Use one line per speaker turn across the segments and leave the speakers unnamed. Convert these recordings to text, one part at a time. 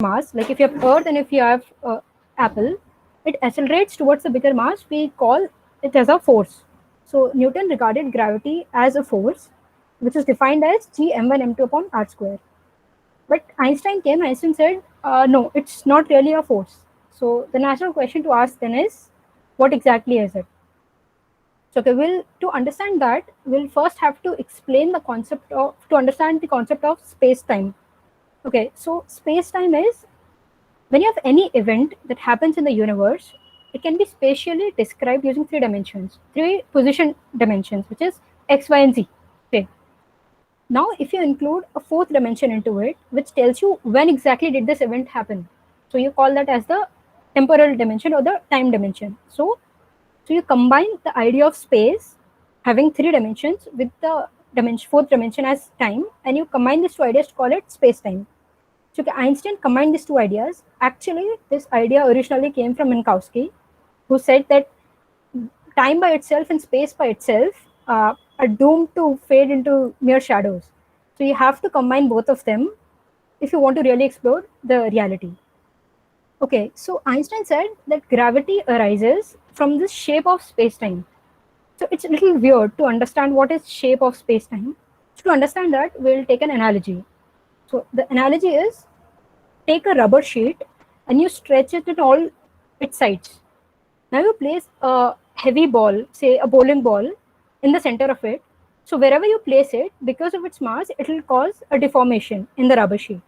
mass, like if you have Earth and if you have Apple, it accelerates towards the bigger mass. We call it as a force. So Newton regarded gravity as a force, which is defined as g m1 m2 upon r square. But Einstein said, no, it's not really a force. So the natural question to ask then is, what exactly is it? So okay, to understand that, we'll first have to explain the concept of, to understand the concept of space-time. Okay, so space-time is when you have any event that happens in the universe, it can be spatially described using three dimensions, three position dimensions, which is x, y, and z. Okay. Now, if you include a fourth dimension into it, which tells you when exactly did this event happen, so you call that as the temporal dimension or the time dimension. So you combine the idea of space having three dimensions with the fourth dimension as time, and you combine these two ideas to call it space-time. So Einstein combined these two ideas. Actually, this idea originally came from Minkowski, who said that time by itself and space by itself are doomed to fade into mere shadows. So you have to combine both of them if you want to really explore the reality. Okay, so Einstein said that gravity arises from the shape of space-time. So it's a little weird to understand what is shape of space-time. So to understand that, we'll take an analogy. So the analogy is, take a rubber sheet and you stretch it in all its sides. Now you place a heavy ball, say a bowling ball, in the center of it. So wherever you place it, because of its mass, it will cause a deformation in the rubber sheet.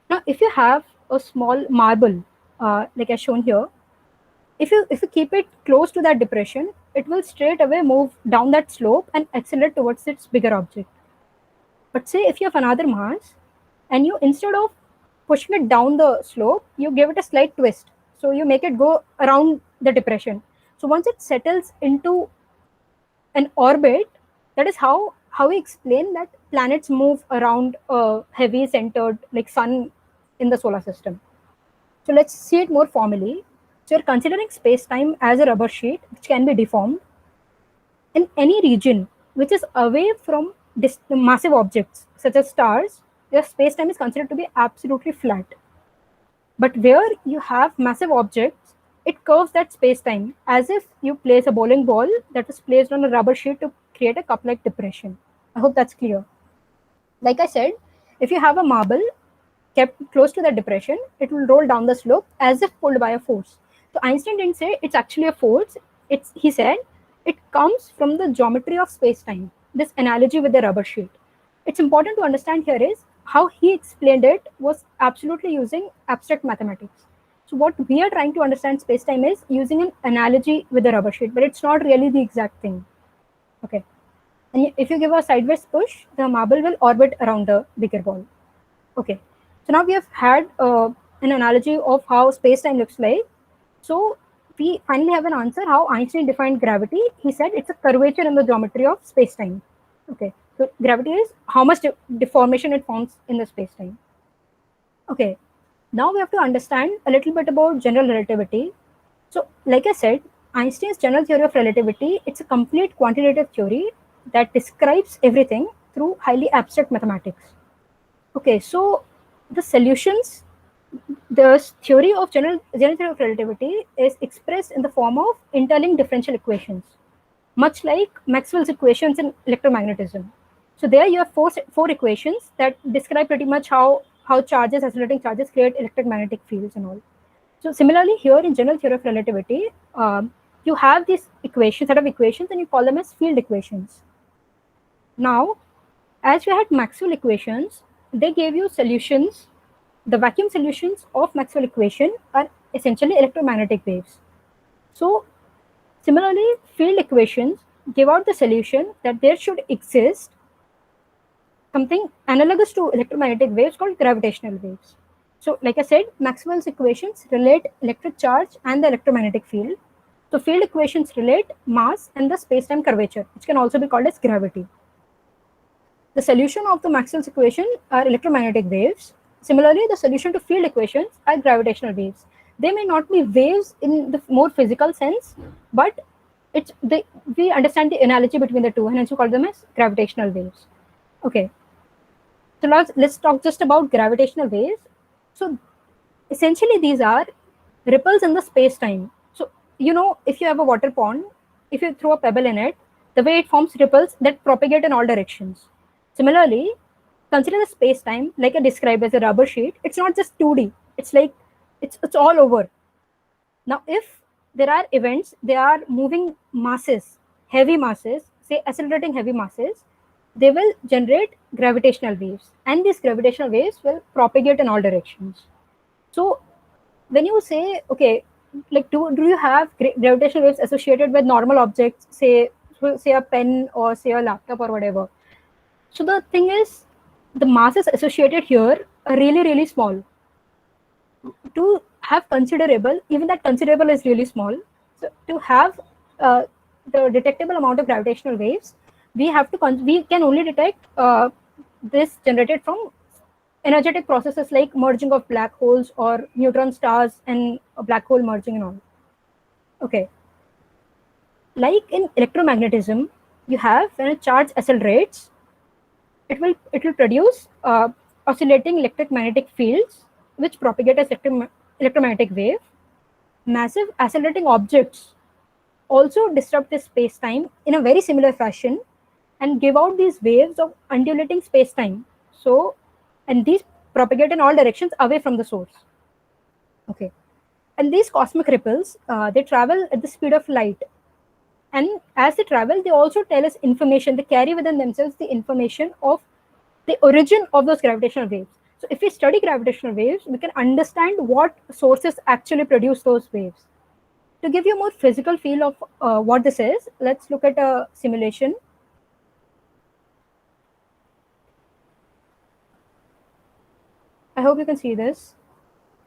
Now, if you have a small marble, like as shown here, if you keep it close to that depression, it will straight away move down that slope and accelerate towards its bigger object. But say if you have another mass, and you, instead of pushing it down the slope, you give it a slight twist. So you make it go around the depression. So once it settles into an orbit, that is how we explain that planets move around a heavy centered like sun in the solar system. So let's see it more formally. So you're considering space-time as a rubber sheet which can be deformed in any region which is away from massive objects such as stars. Your space-time is considered to be absolutely flat. But where you have massive objects, it curves that space-time as if you place a bowling ball that is placed on a rubber sheet to create a cup-like depression. I hope that's clear. Like I said, if you have a marble kept close to that depression, it will roll down the slope as if pulled by a force. So Einstein didn't say it's actually a force. He said it comes from the geometry of space-time. This analogy with the rubber sheet. It's important to understand here is how he explained it was absolutely using abstract mathematics. So what we are trying to understand space-time is using an analogy with the rubber sheet, but it's not really the exact thing. Okay. And if you give a sideways push, the marble will orbit around the bigger ball. Okay. So now we have had an analogy of how space-time looks like. So we finally have an answer how Einstein defined gravity. He said it's a curvature in the geometry of space-time. Okay. So gravity is how much deformation it forms in the space-time. Okay. Now we have to understand a little bit about general relativity. So like I said, Einstein's general theory of relativity, it's a complete quantitative theory that describes everything through highly abstract mathematics. Okay, so the solutions, the theory of general theory of relativity is expressed in the form of interlinked differential equations, much like Maxwell's equations in electromagnetism. So there you have four equations that describe pretty much how charges, accelerating charges, create electromagnetic fields and all. So similarly here in general theory of relativity, you have these set of equations, and you call them as field equations. Now, as we had Maxwell equations, they gave you solutions. The vacuum solutions of Maxwell equation are essentially electromagnetic waves. So similarly, field equations give out the solution that there should exist something analogous to electromagnetic waves called gravitational waves. So like I said, Maxwell's equations relate electric charge and the electromagnetic field. So field equations relate mass and the space-time curvature, which can also be called as gravity. The solution of the Maxwell's equation are electromagnetic waves. Similarly, the solution to field equations are gravitational waves. They may not be waves in the more physical sense, but we understand the analogy between the two, and hence we call them as gravitational waves. Okay. So let's talk just about gravitational waves. So essentially these are ripples in the space-time. So, if you have a water pond, if you throw a pebble in it, the way it forms ripples that propagate in all directions. Similarly, consider the space-time like I described as a rubber sheet. It's not just 2D. It's like it's all over. Now, if there are events, they are moving masses, heavy masses, say accelerating heavy masses, they will generate gravitational waves, and these gravitational waves will propagate in all directions. So, when you say, okay, like do you have gravitational waves associated with normal objects, say a pen or say a laptop or whatever? So the thing is, the masses associated here are really really small. To have considerable, even that considerable is really small. So to have uh, the detectable amount of gravitational waves, we can only detect this generated from energetic processes like merging of black holes or neutron stars and a black hole merging and all. Okay, like in electromagnetism, you have when a charge accelerates, it will produce oscillating electric magnetic fields which propagate as electromagnetic wave. Massive accelerating objects also disrupt this space-time in a very similar fashion and give out these waves of undulating space-time. So, and these propagate in all directions away from the source. Okay, and these cosmic ripples, they travel at the speed of light, and as they travel, they also tell us information. They carry within themselves the information of the origin of those gravitational waves. So, if we study gravitational waves, we can understand what sources actually produce those waves. To give you a more physical feel of what this is, let's look at a simulation. I hope you can see this.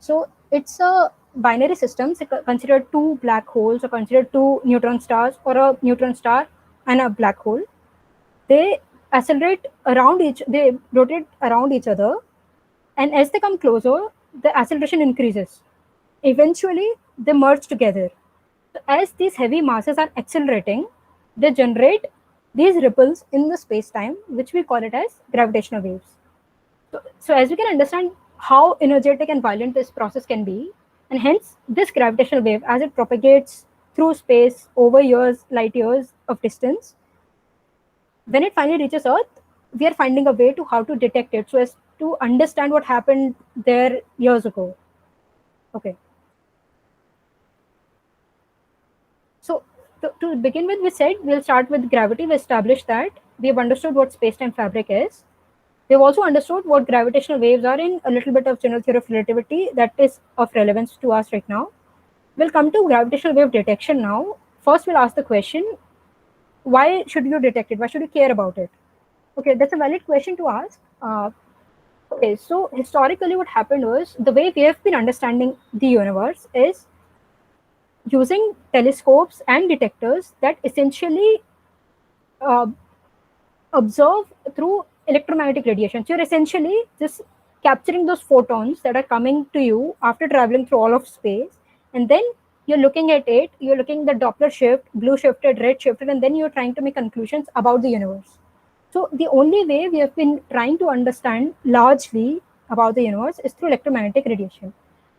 So it's a binary system. So consider two black holes or consider two neutron stars or a neutron star and a black hole. They they rotate around each other, and as they come closer, the acceleration increases. Eventually, they merge together. So as these heavy masses are accelerating, they generate these ripples in the space-time, which we call it as gravitational waves. So as we can understand how energetic and violent this process can be, and hence this gravitational wave, as it propagates through space over years, light years of distance, when it finally reaches Earth, we are finding a way to how to detect it so as to understand what happened there years ago. Okay. So to begin with, we said we'll start with gravity. We established that we have understood what space-time fabric is. We've also understood what gravitational waves are in a little bit of general theory of relativity that is of relevance to us right now. We'll come to gravitational wave detection now. First, we'll ask the question, why should you detect it? Why should you care about it? Okay, that's a valid question to ask. Okay, so historically what happened was the way we have been understanding the universe is using telescopes and detectors that essentially uh, observe through electromagnetic radiation. So you're essentially just capturing those photons that are coming to you after traveling through all of space, and then you're looking at it, you're looking at the Doppler shift, blue shifted, red shifted, and then you're trying to make conclusions about the universe. So the only way we have been trying to understand largely about the universe is through electromagnetic radiation.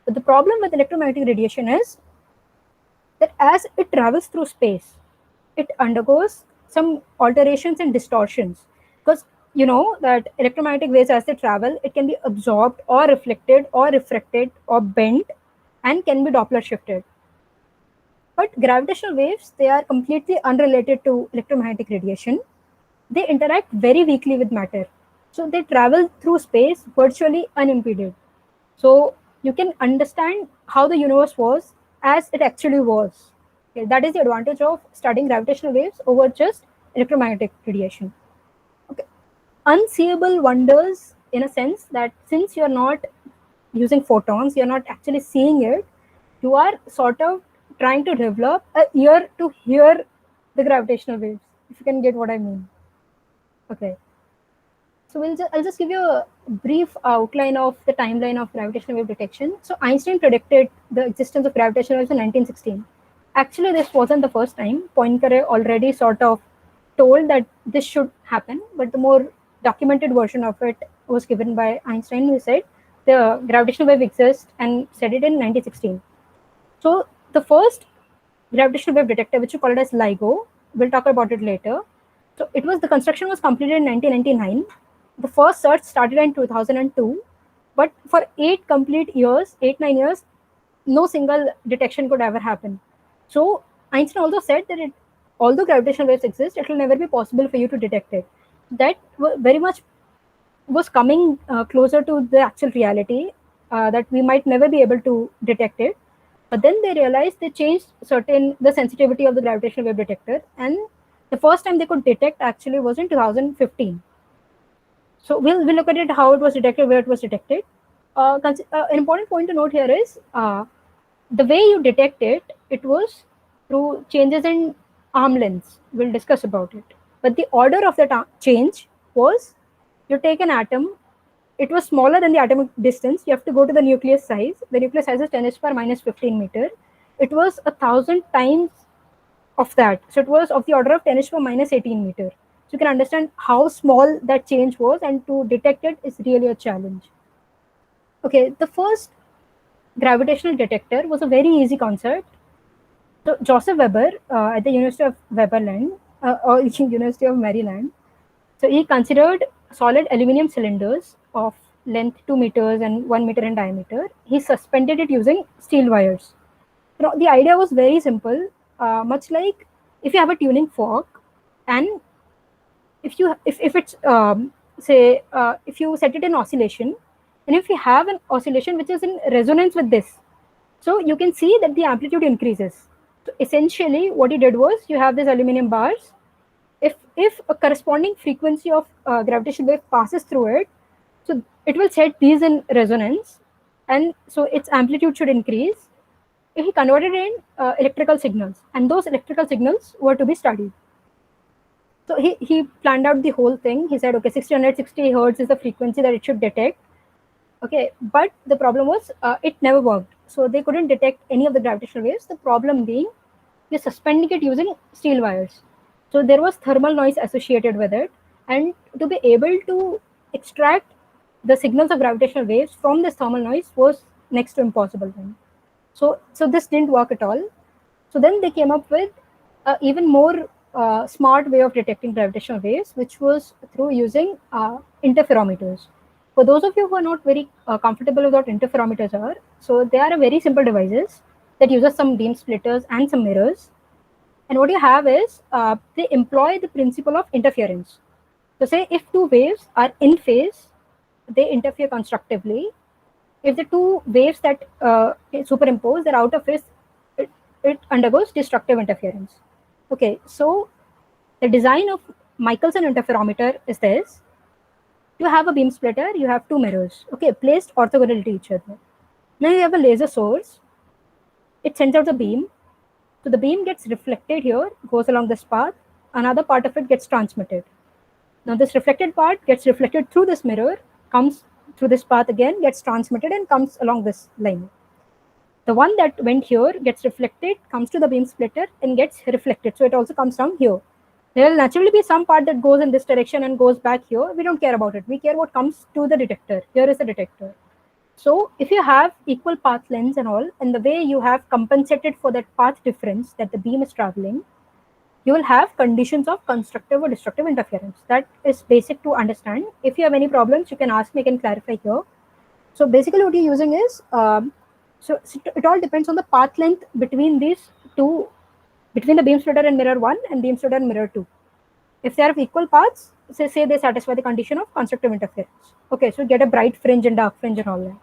But the problem with electromagnetic radiation is that as it travels through space, it undergoes some alterations and distortions, because you know that electromagnetic waves as they travel, it can be absorbed or reflected or refracted or bent and can be Doppler shifted. But gravitational waves, they are completely unrelated to electromagnetic radiation. They interact very weakly with matter. So they travel through space virtually unimpeded. So you can understand how the universe was as it actually was. Okay, that is the advantage of studying gravitational waves over just electromagnetic radiation. Okay. Unseeable wonders, in a sense that since you're not using photons, you're not actually seeing it, you are sort of trying to develop a ear to hear the gravitational waves, if you can get what I mean. Okay. So I'll just give you a brief outline of the timeline of gravitational wave detection. So Einstein predicted the existence of gravitational waves in 1916. Actually, this wasn't the first time. Poincare already sort of told that this should happen, but the more documented version of it was given by Einstein, who said the gravitational wave exists and said it in 1916. So the first gravitational wave detector, which we call it as LIGO, we'll talk about it later. So it was, the construction was completed in 1999. The first search started in 2002, but for 9 years, no single detection could ever happen. So Einstein also said that although gravitational waves exist, it will never be possible for you to detect it. That very much was coming closer to the actual reality, that we might never be able to detect it. But then they realized they changed the sensitivity of the gravitational wave detector, and the first time they could detect actually was in 2015. So we'll look at it, how it was detected, where it was detected. An important point to note here is the way you detect it. It was through changes in arm lengths. We'll discuss about it. But the order of that change was, you take an atom. It was smaller than the atomic distance. You have to go to the nucleus size. The nucleus size is 10 to the power minus 15 meter. It was 1,000 times of that. So it was of the order of 10 to the power minus 18 meter. So you can understand how small that change was, and to detect it is really a challenge. Okay, the first gravitational detector was a very easy concept. So Joseph Weber at the University of Weberland, or University of Maryland, so he considered solid aluminum cylinders of length 2 meters and 1 meter in diameter. He suspended it using steel wires. The idea was very simple, much like if you have a tuning fork, and if it's say if you set it in oscillation, and if you have an oscillation which is in resonance with this, so you can see that the amplitude increases. So essentially what he did was, you have these aluminum bars. If a corresponding frequency of gravitational wave passes through it, so it will set these in resonance, and so its amplitude should increase. He converted it in electrical signals, and those electrical signals were to be studied. So he planned out the whole thing. He said, okay, 1660 hertz is the frequency that it should detect. Okay, but the problem was it never worked. So they couldn't detect any of the gravitational waves. The problem being, you're suspending it using steel wires. So there was thermal noise associated with it, and to be able to extract the signals of gravitational waves from this thermal noise was next to impossible then. So this didn't work at all. So then they came up with even more smart way of detecting gravitational waves, which was through using interferometers. For those of you who are not very comfortable with what interferometers are, so they are a very simple devices that uses some beam splitters and some mirrors. And what you have is, they employ the principle of interference. So say if two waves are in phase, they interfere constructively. If the two waves that superimpose, they're out of phase, it undergoes destructive interference. Okay, so the design of Michelson interferometer is this. You have a beam splitter, you have two mirrors, okay, placed orthogonal to each other. Now you have a laser source. It sends out the beam. So the beam gets reflected here, goes along this path. Another part of it gets transmitted. Now this reflected part gets reflected through this mirror, comes through this path again, gets transmitted, and comes along this line. The one that went here gets reflected, comes to the beam splitter, and gets reflected. So it also comes down here. There will naturally be some part that goes in this direction and goes back here. We don't care about it. We care what comes to the detector. Here is the detector. So if you have equal path lengths and all, and the way you have compensated for that path difference that the beam is traveling, you will have conditions of constructive or destructive interference. That is basic to understand. If you have any problems, you can ask me, I can clarify here. So basically what you're using is, so it all depends on the path length between these two, between the beam splitter and mirror 1 and beam splitter and mirror 2. If they are of equal paths, say they satisfy the condition of constructive interference. Okay, so get a bright fringe and dark fringe and all that.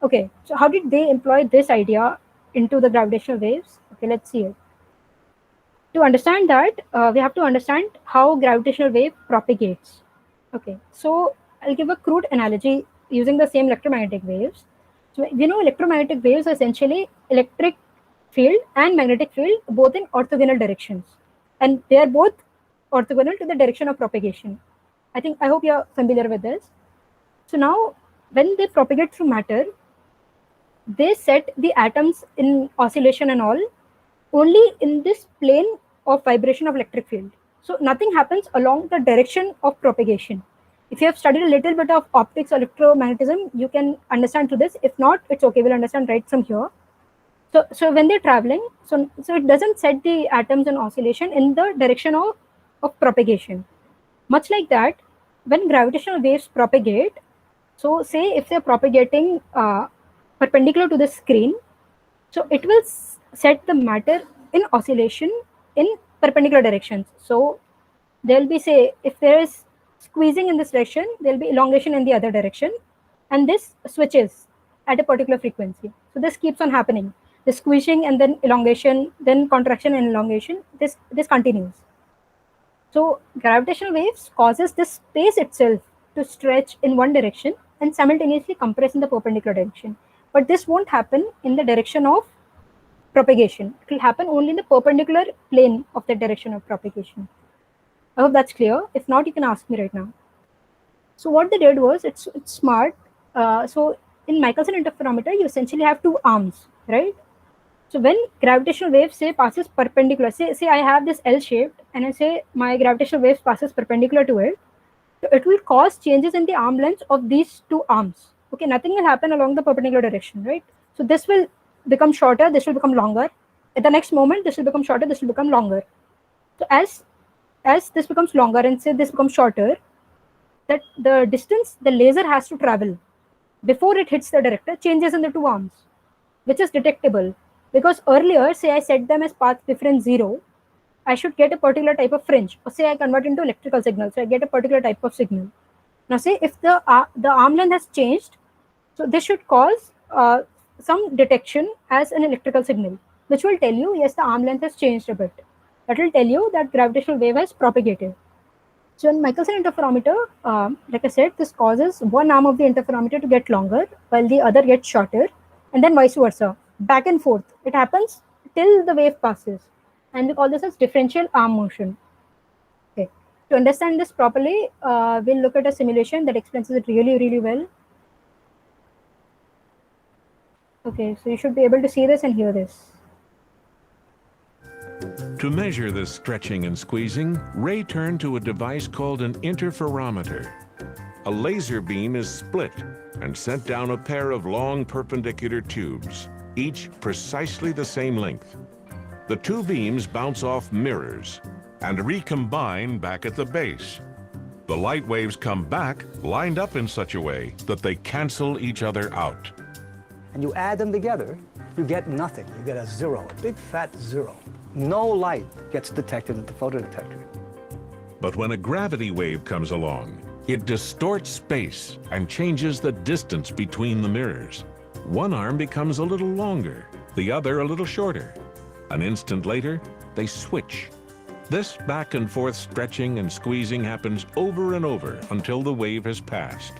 Okay, so how did they employ this idea into the gravitational waves? Okay, let's see it. To understand that, we have to understand how gravitational wave propagates. Okay, so I'll give a crude analogy using the same electromagnetic waves. So we know electromagnetic waves are essentially electric field and magnetic field both in orthogonal directions, and they are both orthogonal to the direction of propagation. I hope you're familiar with this. So now when they propagate through matter, they set the atoms in oscillation and all only in this plane of vibration of electric field. So nothing happens along the direction of propagation. If you have studied a little bit of optics or electromagnetism, you can understand through this. If not, it's okay. We'll understand right from here. So when they're traveling, so it doesn't set the atoms in oscillation in the direction of propagation. Much like that, when gravitational waves propagate, so say if they're propagating perpendicular to the screen, so it will set the matter in oscillation in perpendicular directions. So there'll be, say, if there is squeezing in this direction, there'll be elongation in the other direction, and this switches at a particular frequency. So this keeps on happening. The squeezing and then elongation, then contraction and elongation, this continues. So gravitational waves causes the space itself to stretch in one direction and simultaneously compress in the perpendicular direction. But this won't happen in the direction of propagation. It will happen only in the perpendicular plane of the direction of propagation. I hope that's clear. If not, you can ask me right now. So what they did was, it's smart. So in Michelson interferometer, you essentially have two arms, right? So when gravitational wave, say, passes perpendicular, say I have this L shaped, and I say my gravitational wave passes perpendicular to it, so it will cause changes in the arm length of these two arms. Okay, nothing will happen along the perpendicular direction, right? So this will become shorter, this will become longer. At the next moment, this will become shorter, this will become longer. So as this becomes longer and say this becomes shorter, that the distance the laser has to travel before it hits the detector changes in the two arms, which is detectable. Because earlier, say I set them as path difference 0, I should get a particular type of fringe. Or say I convert into electrical signal, so I get a particular type of signal. Now say if the arm length has changed, so this should cause some detection as an electrical signal, which will tell you, yes, the arm length has changed a bit. That will tell you that gravitational wave has propagated. So in Michelson interferometer, like I said, this causes one arm of the interferometer to get longer while the other gets shorter, and then vice versa, back and forth. It happens till the wave passes, and we call this as differential arm motion. Okay. To understand this properly, we'll look at a simulation that explains it really, really well. Okay, so you should be able to see this and hear this.
To measure this stretching and squeezing, Ray turned to a device called an interferometer. A laser beam is split and sent down a pair of long perpendicular tubes, each precisely the same length. The two beams bounce off mirrors and recombine back at the base. The light waves come back lined up in such a way that they cancel each other out.
And you add them together, you get nothing. You get a zero, a big fat zero. No light gets detected at the photodetector.
But when a gravity wave comes along, it distorts space and changes the distance between the mirrors. One arm becomes a little longer, the other a little shorter. An instant later, they switch. This back and forth stretching and squeezing happens over and over until the wave has passed.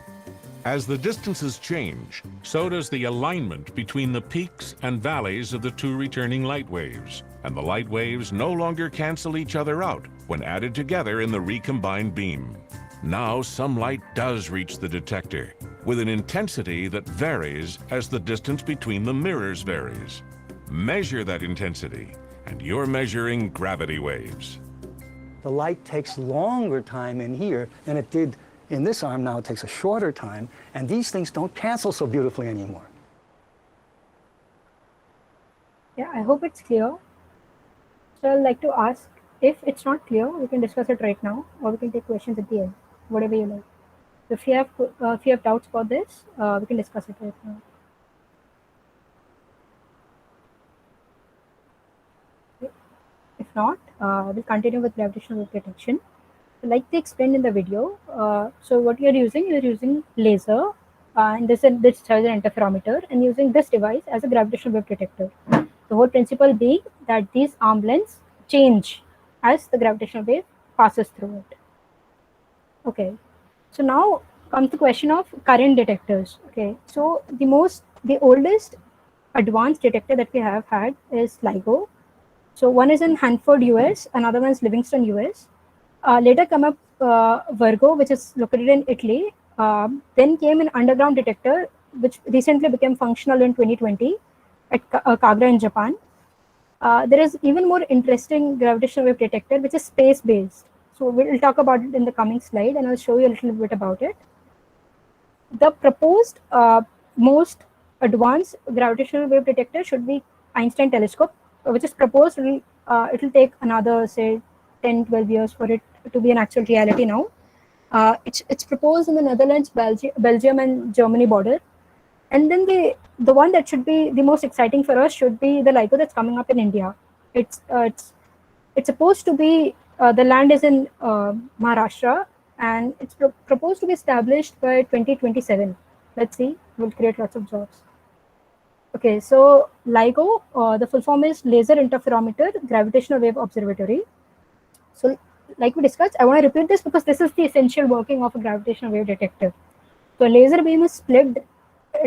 As the distances change, so does the alignment between the peaks and valleys of the two returning light waves, and the light waves no longer cancel each other out when added together in the recombined beam. Now some light does reach the detector, with an intensity that varies as the distance between the mirrors varies. Measure that intensity, and you're measuring gravity waves.
The light takes longer time in here than it did in this arm. Now it takes a shorter time, and these things don't cancel so beautifully anymore.
Yeah, I hope it's clear. So I'd like to ask, if it's not clear, we can discuss it right now, or we can take questions at the end, whatever you like. So if you have doubts about this, we can discuss it right now. Okay. If not, we'll continue with gravitational wave detection. Like they explained in the video, so what you're using laser, and this has an interferometer, and using this device as a gravitational wave detector. The whole principle being that these arm lengths change as the gravitational wave passes through it. Okay, so now comes the question of current detectors. Okay, so the oldest advanced detector that we have had is LIGO. So one is in Hanford, US, another one is Livingston, US. Later come up Virgo, which is located in Italy. Then came an underground detector, which recently became functional in 2020 at Kagra in Japan. There is even more interesting gravitational wave detector, which is space-based. So we'll talk about it in the coming slide, and I'll show you a little bit about it. The proposed most advanced gravitational wave detector should be Einstein telescope, which is proposed. It'll take another, say, 10, 12 years for it to be an actual reality now. It's proposed in the Netherlands, Belgium, and Germany border. And then the one that should be the most exciting for us should be the LIGO that's coming up in India. It's supposed to be the land is in Maharashtra, and it's proposed to be established by 2027. Let's see, we'll create lots of jobs. Okay, so LIGO, the full form is Laser Interferometer Gravitational Wave Observatory. So, like we discussed, I want to repeat this because this is the essential working of a gravitational wave detector. So, a laser beam is split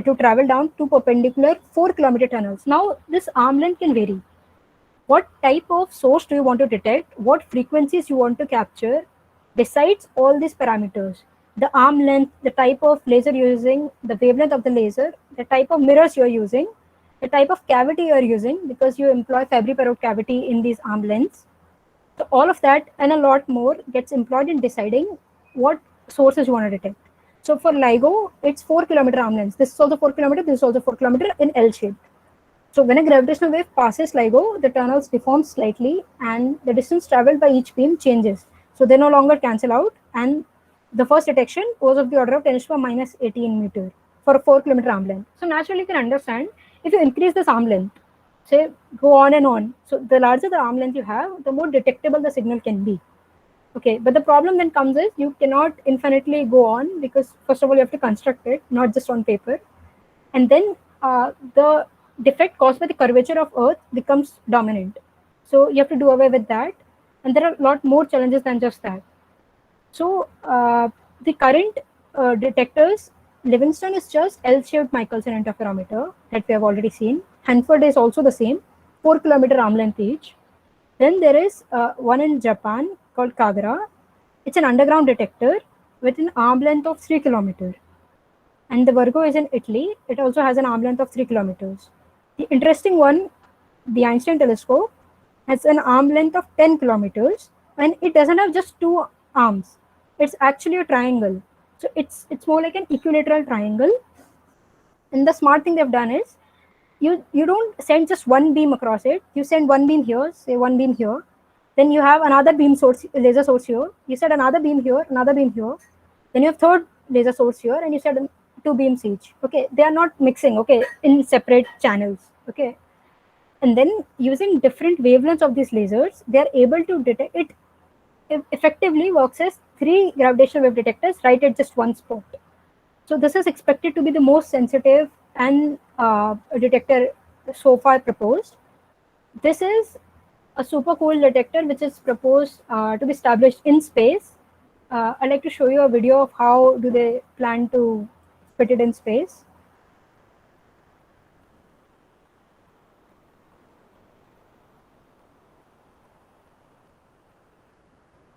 to travel down two perpendicular 4-kilometer tunnels. Now, this arm length can vary. What type of source do you want to detect? What frequencies you want to capture? Decides all these parameters. The arm length, the type of laser you're using, the wavelength of the laser, the type of mirrors you're using, the type of cavity you're using, because you employ Fabry-Perot cavity in these arm lengths. So all of that and a lot more gets employed in deciding what sources you want to detect. So for LIGO, it's 4-kilometer arm length. This is also 4 kilometer, this is also 4 kilometer in L shape. So when a gravitational wave passes LIGO, the tunnels deform slightly and the distance traveled by each beam changes. So they no longer cancel out, and the first detection was of the order of 10 to the minus 18 meter for a 4-kilometer arm length. So naturally you can understand, if you increase this arm length, say go on and on, so the larger the arm length you have, the more detectable the signal can be. Okay, but the problem then comes is you cannot infinitely go on, because first of all you have to construct it, not just on paper, and then the defect caused by the curvature of Earth becomes dominant. So you have to do away with that, and there are a lot more challenges than just that. So the current detectors, Livingston is just L-shaped Michelson interferometer that we have already seen. Hanford is also the same, 4-kilometer arm length each. Then there is one in Japan called Kagura. It's an underground detector with an arm length of 3 kilometers. And the Virgo is in Italy. It also has an arm length of 3 kilometers. The interesting one, the Einstein telescope, has an arm length of 10 kilometers, and it doesn't have just two arms. It's actually a triangle. So it's more like an equilateral triangle. And the smart thing they've done is you don't send just one beam across it. You send one beam here, say one beam here. Then you have another beam source, laser source here. You set another beam here, another beam here. Then you have third laser source here, and you set 2 beams each. Okay, they are not mixing. Okay, in separate channels. Okay, and then using different wavelengths of these lasers, they are able to detect it. Effectively works as 3 gravitational wave detectors right at just one spot. So this is expected to be the most sensitive and detector so far proposed. This is a super cool detector which is proposed to be established in space. I'd like to show you a video of how do they plan to put it in space.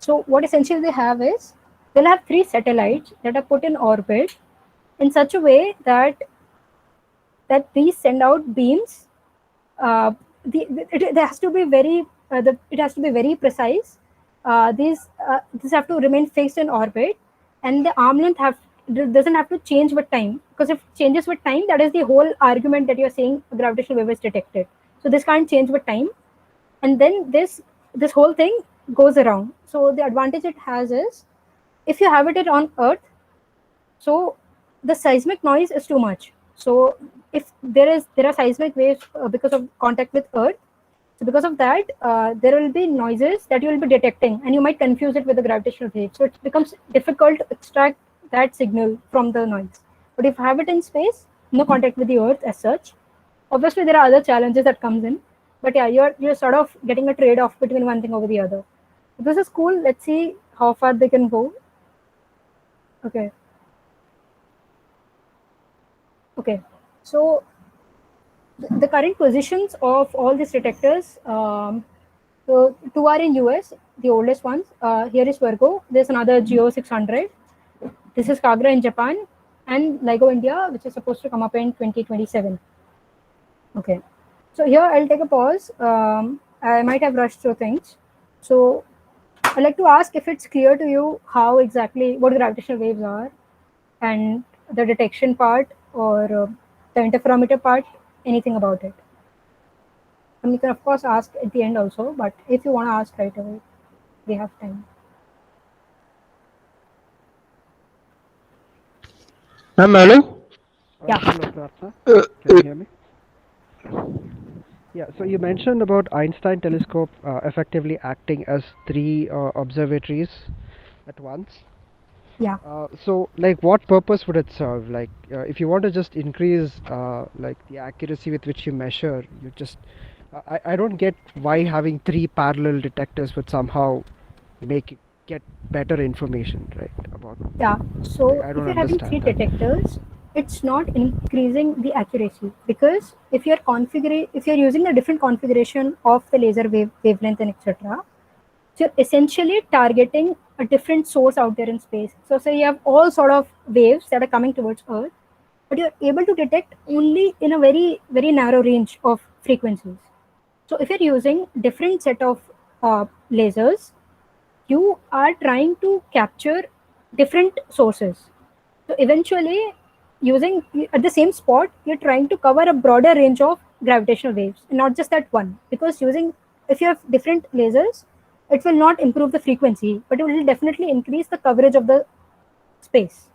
So what essentially they have is, they'll have 3 satellites that are put in orbit in such a way that these send out beams. It has to be very it has to be very precise. These have to remain fixed in orbit, and the arm length doesn't have to change with time, because if it changes with time, that is the whole argument that you're saying a gravitational wave is detected. So this can't change with time, and then this whole thing goes around. So the advantage it has is, if you have it on Earth, so the seismic noise is too much. So if there are seismic waves because of contact with Earth, so because of that, there will be noises that you will be detecting, and you might confuse it with the gravitational wave. So it becomes difficult to extract that signal from the noise. But if you have it in space, no contact with the Earth as such, obviously there are other challenges that comes in. But yeah, you're sort of getting a trade-off between one thing over the other. This is cool. Let's see how far they can go. Okay. Okay. So the current positions of all these detectors, so 2 are in US, the oldest ones. Here is Virgo. There's another Geo 600. This is Kagura in Japan, and LIGO India, which is supposed to come up in 2027. Okay. So here I'll take a pause. I might have rushed through things. So I'd like to ask if it's clear to you how exactly what gravitational waves are and the detection part or the interferometer part, anything about it. And you can of course ask at the end also, but if you want to ask right away, we have time.
Ma'am, hello?
Yeah.
Hello, Pratna.
Uh,
Can you hear me? Yeah, so you mentioned about Einstein telescope effectively acting as three observatories at once.
Yeah.
So, like, what purpose would it serve? Like, if you want to just increase, like, the accuracy with which you measure, you just, I don't get why having three parallel detectors would somehow make it get better information, right? About.
Yeah. So
I
if
don't
you're having three
understand that.
detectors, it's not increasing the accuracy because if you're using a different configuration of the laser wavelength and etc. So you're essentially targeting a different source out there in space. So say you have all sort of waves that are coming towards Earth, but you're able to detect only in a very very narrow range of frequencies. So if you're using different set of lasers, you are trying to capture different sources. So eventually, using at the same spot, you're trying to cover a broader range of gravitational waves, and not just that one. Because if you have different lasers, it will not improve the frequency, but it will definitely increase the coverage of the space.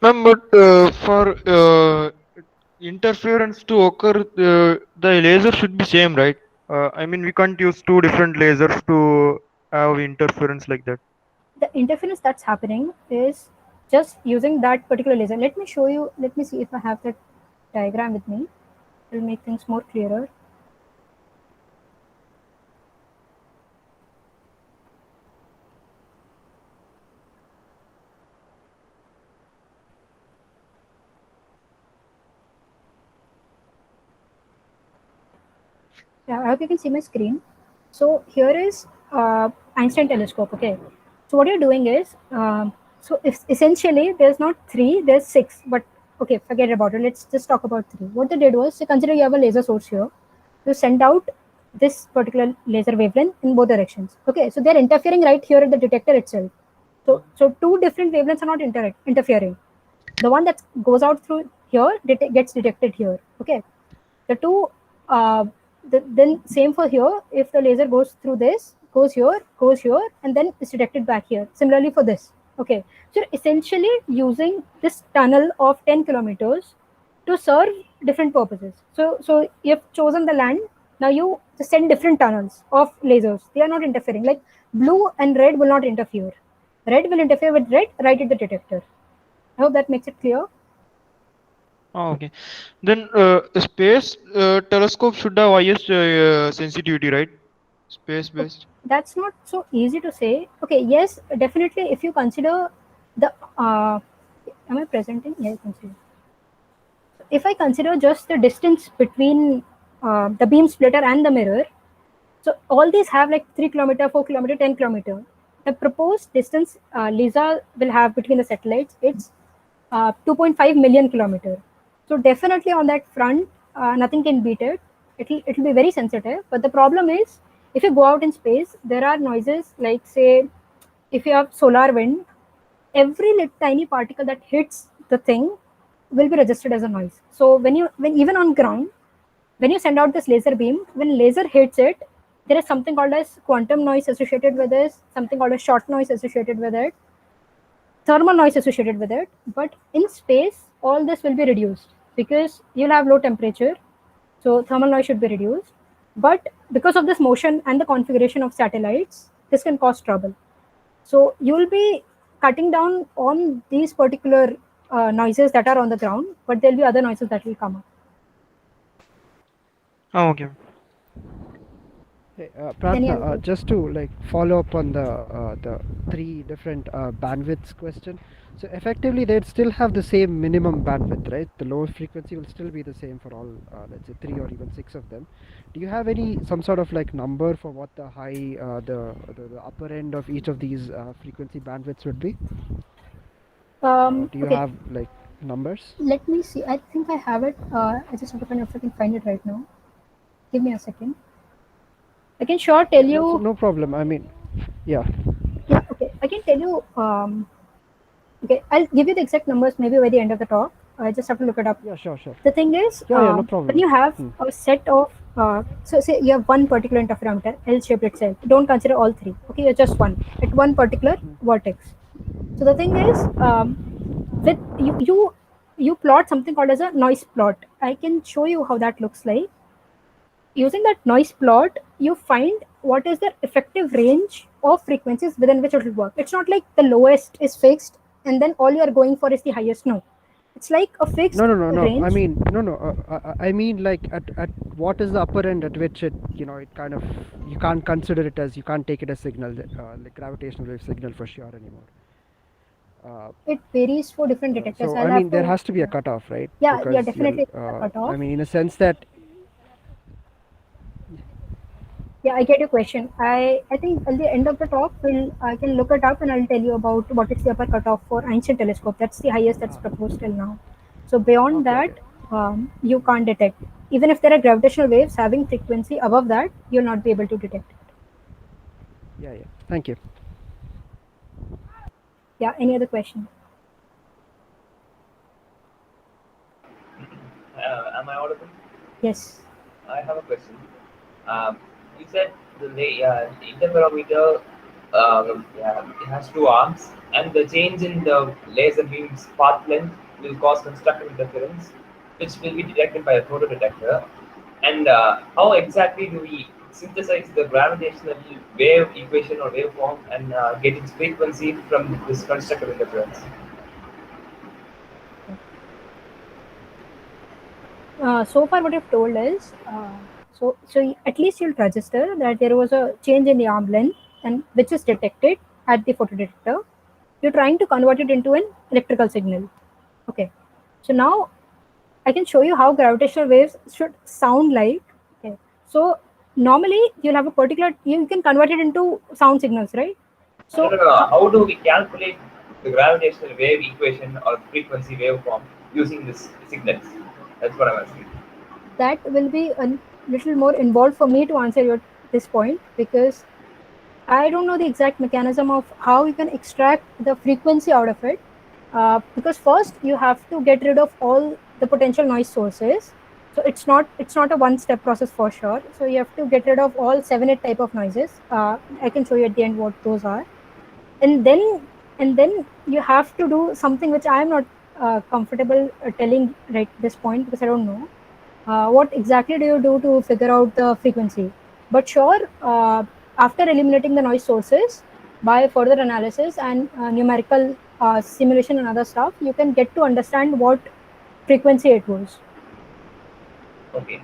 Ma'am, but for interference to occur, the laser should be same, right? I mean, we can't use two different lasers to have interference like that.
The interference that's happening is just using that particular laser. Let me show you. Let me see if I have that diagram with me. It'll make things more clearer. Yeah, I hope you can see my screen. So here is Einstein telescope. Okay. So what you're doing is, so if essentially there's not three, there's six. But okay, forget about it. Let's just talk about three. What they did was, so consider you have a laser source here. You send out this particular laser wavelength in both directions. Okay. So they're interfering right here at the detector itself. So two different wavelengths are not interfering. The one that goes out through here gets detected here. Okay. The two uh, then same for here. If the laser goes through this, goes here and then is detected back here, similarly for this. Okay, so you're essentially using this tunnel of 10 kilometers to serve different purposes. So you've chosen the land. Now you just send different tunnels of lasers. They are not interfering. Like blue and red will not interfere. Red will interfere with red right at the detector. I hope that makes it clear.
Oh, okay. Then space telescope should have highest sensitivity, right? Space based.
That's not so easy to say. Okay, yes, definitely. If you consider the, am I presenting? Yeah, you can see. If I consider just the distance between the beam splitter and the mirror, so all these have like 3 kilometer, 4 kilometer, 10 kilometer. The proposed distance LISA will have between the satellites, it's 2.5 million kilometer. So definitely on that front, nothing can beat it. It'll be very sensitive. But the problem is, if you go out in space, there are noises like say, if you have solar wind, every tiny particle that hits the thing will be registered as a noise. So when even on ground, when you send out this laser beam, when laser hits it, there is something called as quantum noise associated with this, something called as short noise associated with it, thermal noise associated with it. But in space, all this will be reduced because you'll have low temperature, so thermal noise should be reduced. But because of this motion and the configuration of satellites, this can cause trouble. So you'll be cutting down on these particular noises that are on the ground, but there'll be other noises that will come up.
Oh, okay.
Hey,
Any
Pratna,
other questions?
just to like follow up on the three different bandwidths question. So effectively, they'd still have the same minimum bandwidth, right? The low frequency will still be the same for all, let's say three or even six of them. Do you have some sort of like number for what the high, the upper end of each of these frequency bandwidths would be? Do you
Okay,
have like numbers?
let me see. I think I have it. I just have to find if I can find it right now. Give me a second. I can sure tell
So
you.
no problem. I mean, yeah.
Yeah, okay. I can tell you. Okay, I'll give you the exact numbers maybe by the end of the talk. I just have to look it up.
Yeah, sure.
The thing is,
Yeah, no
when
problem.
you have a set of, so say you have one particular interferometer, L-shaped itself. Don't consider all three. Okay, you're just one at one particular vertex. So the thing is, with you plot something called as a noise plot. I can show you how that looks like. Using that noise plot, you find what is the effective range of frequencies within which it will work. It's not like the lowest is fixed and then all you are going for is the highest. No, it's like a fixed
No. I
range.
mean, no. I mean, like at what is the upper end at which it, it kind of, you can't consider it as, you can't take it as signal, like gravitational wave signal for sure anymore.
It varies for different detectors.
So
I'll
I
have
mean, there
to.
has to be a cutoff, right?
Yeah,
Because
definitely a cutoff.
I mean, in a sense that.
Yeah, I get your question. I think at the end of the talk, I can look it up and I'll tell you about what is the upper cutoff for Einstein telescope. That's the highest that's proposed till now. So beyond that, you can't detect. Even if there are gravitational waves having frequency above that, you'll not be able to detect it.
Yeah. Thank you.
Yeah. Any other question?
Am I audible?
Yes.
I have a question. You said the interferometer it has two arms, and the change in the laser beam's path length will cause constructive interference, which will be detected by a photodetector. And how exactly do we synthesize the gravitational wave equation or waveform and get its frequency from this constructive interference?
So far what I've told is, so at least you'll register that there was a change in the arm length and which is detected at the photodetector. You're trying to convert it into an electrical signal. Okay. So now I can show you how gravitational waves should sound like. Okay. So normally you'll have a particular, you can convert it into sound signals, right? So
How do we calculate the gravitational wave equation or frequency waveform using this signals? That's what I'm asking.
that will be a little more involved for me to answer this point, because I don't know the exact mechanism of how you can extract the frequency out of it. Because first you have to get rid of all the potential noise sources. So it's not a one-step process for sure. So you have to get rid of all 7-8 type of noises. I can show you at the end what those are, and then you have to do something which I am not comfortable telling right this point, because I don't know what exactly do you do to figure out the frequency. But sure, after eliminating the noise sources by further analysis and numerical simulation and other stuff, you can get to understand what frequency it was.
Okay.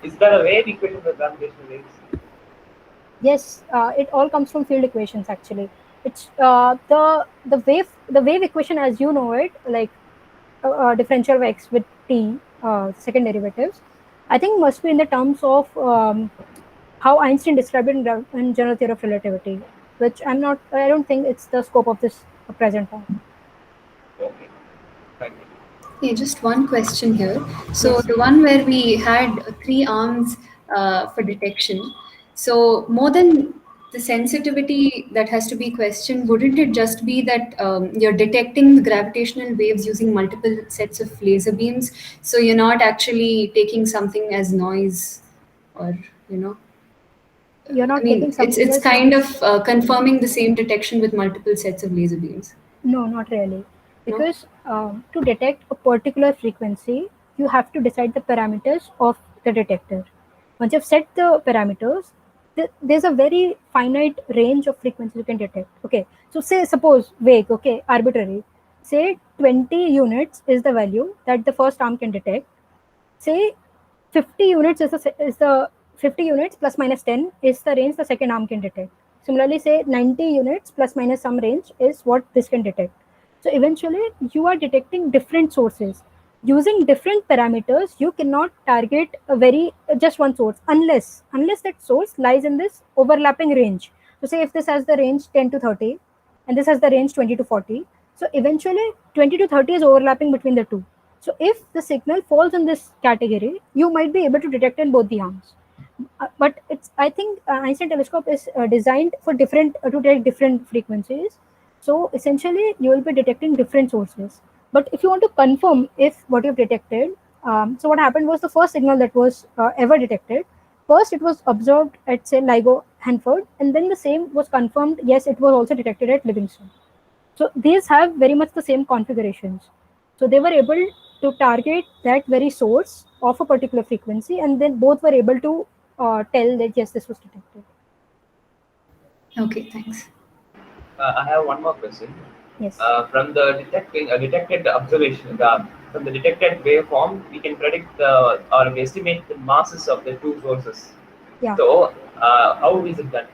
Is there a wave equation for gravitational waves?
Yes, it all comes from field equations actually. It's the wave equation as you know it, like differential of x with t, second derivatives, I think must be in the terms of how Einstein described it in general theory of relativity, which I don't think it's the scope of this present time.
Okay. Thank you.
Yeah, just one question here. So
Yes.
the one where we had three arms for detection. So more than the sensitivity that has to be questioned, wouldn't it just be that you're detecting the gravitational waves using multiple sets of laser beams? So you're not actually taking something as noise, or
You're
I
not taking
mean, it's
something
it's
as
kind
noise.
of confirming the same detection with multiple sets of laser beams.
No, not really.
No.
Because to detect a particular frequency, you have to decide the parameters of the detector. Once you've set the parameters, there's a very finite range of frequencies you can detect. Okay, so suppose vague, okay, arbitrary. Say 20 units is the value that the first arm can detect. Say 50 units is the 50 units plus minus 10 is the range the second arm can detect. Similarly, say 90 units plus minus some range is what this can detect. So eventually you are detecting different sources. Using different parameters, you cannot target a very just one source unless that source lies in this overlapping range. So say if this has the range 10 to 30 and this has the range 20 to 40. So eventually 20 to 30 is overlapping between the two. So if the signal falls in this category, you might be able to detect in both the arms. But it's, I think Einstein telescope is designed for different to detect different frequencies. So essentially, you will be detecting different sources. But if you want to confirm if what you've detected, so what happened was the first signal that was ever detected. First, it was observed at say LIGO Hanford, and then the same was confirmed. Yes, it was also detected at Livingston. So these have very much the same configurations. So they were able to target that very source of a particular frequency, and then both were able to tell that yes, this was detected.
Okay, thanks.
I have one more question.
Yes.
From the detected observation, from the detected waveform, we can predict or estimate the masses of the two sources.
Yeah.
So, how is it done?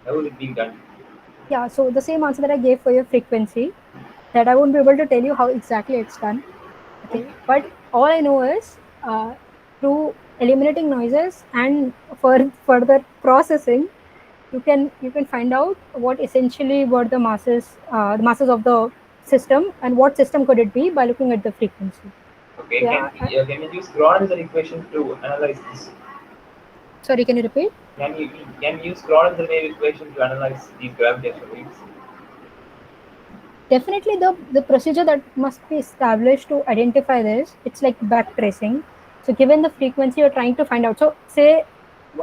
How is it being done?
Yeah. So the same answer that I gave for your frequency, that I won't be able to tell you how exactly it's done. Okay. But all I know is through eliminating noises and for further processing, you can find out what essentially were the masses of the system, and what system could it be by looking at the frequency.
Okay,
Yeah.
can you use Schrodinger equation to analyze this?
Sorry, can you repeat?
Can you use Schrodinger wave equation to analyze these gravitational waves?
Definitely, the procedure that must be established to identify this, it's like backtracing. So given the frequency you're trying to find out, so say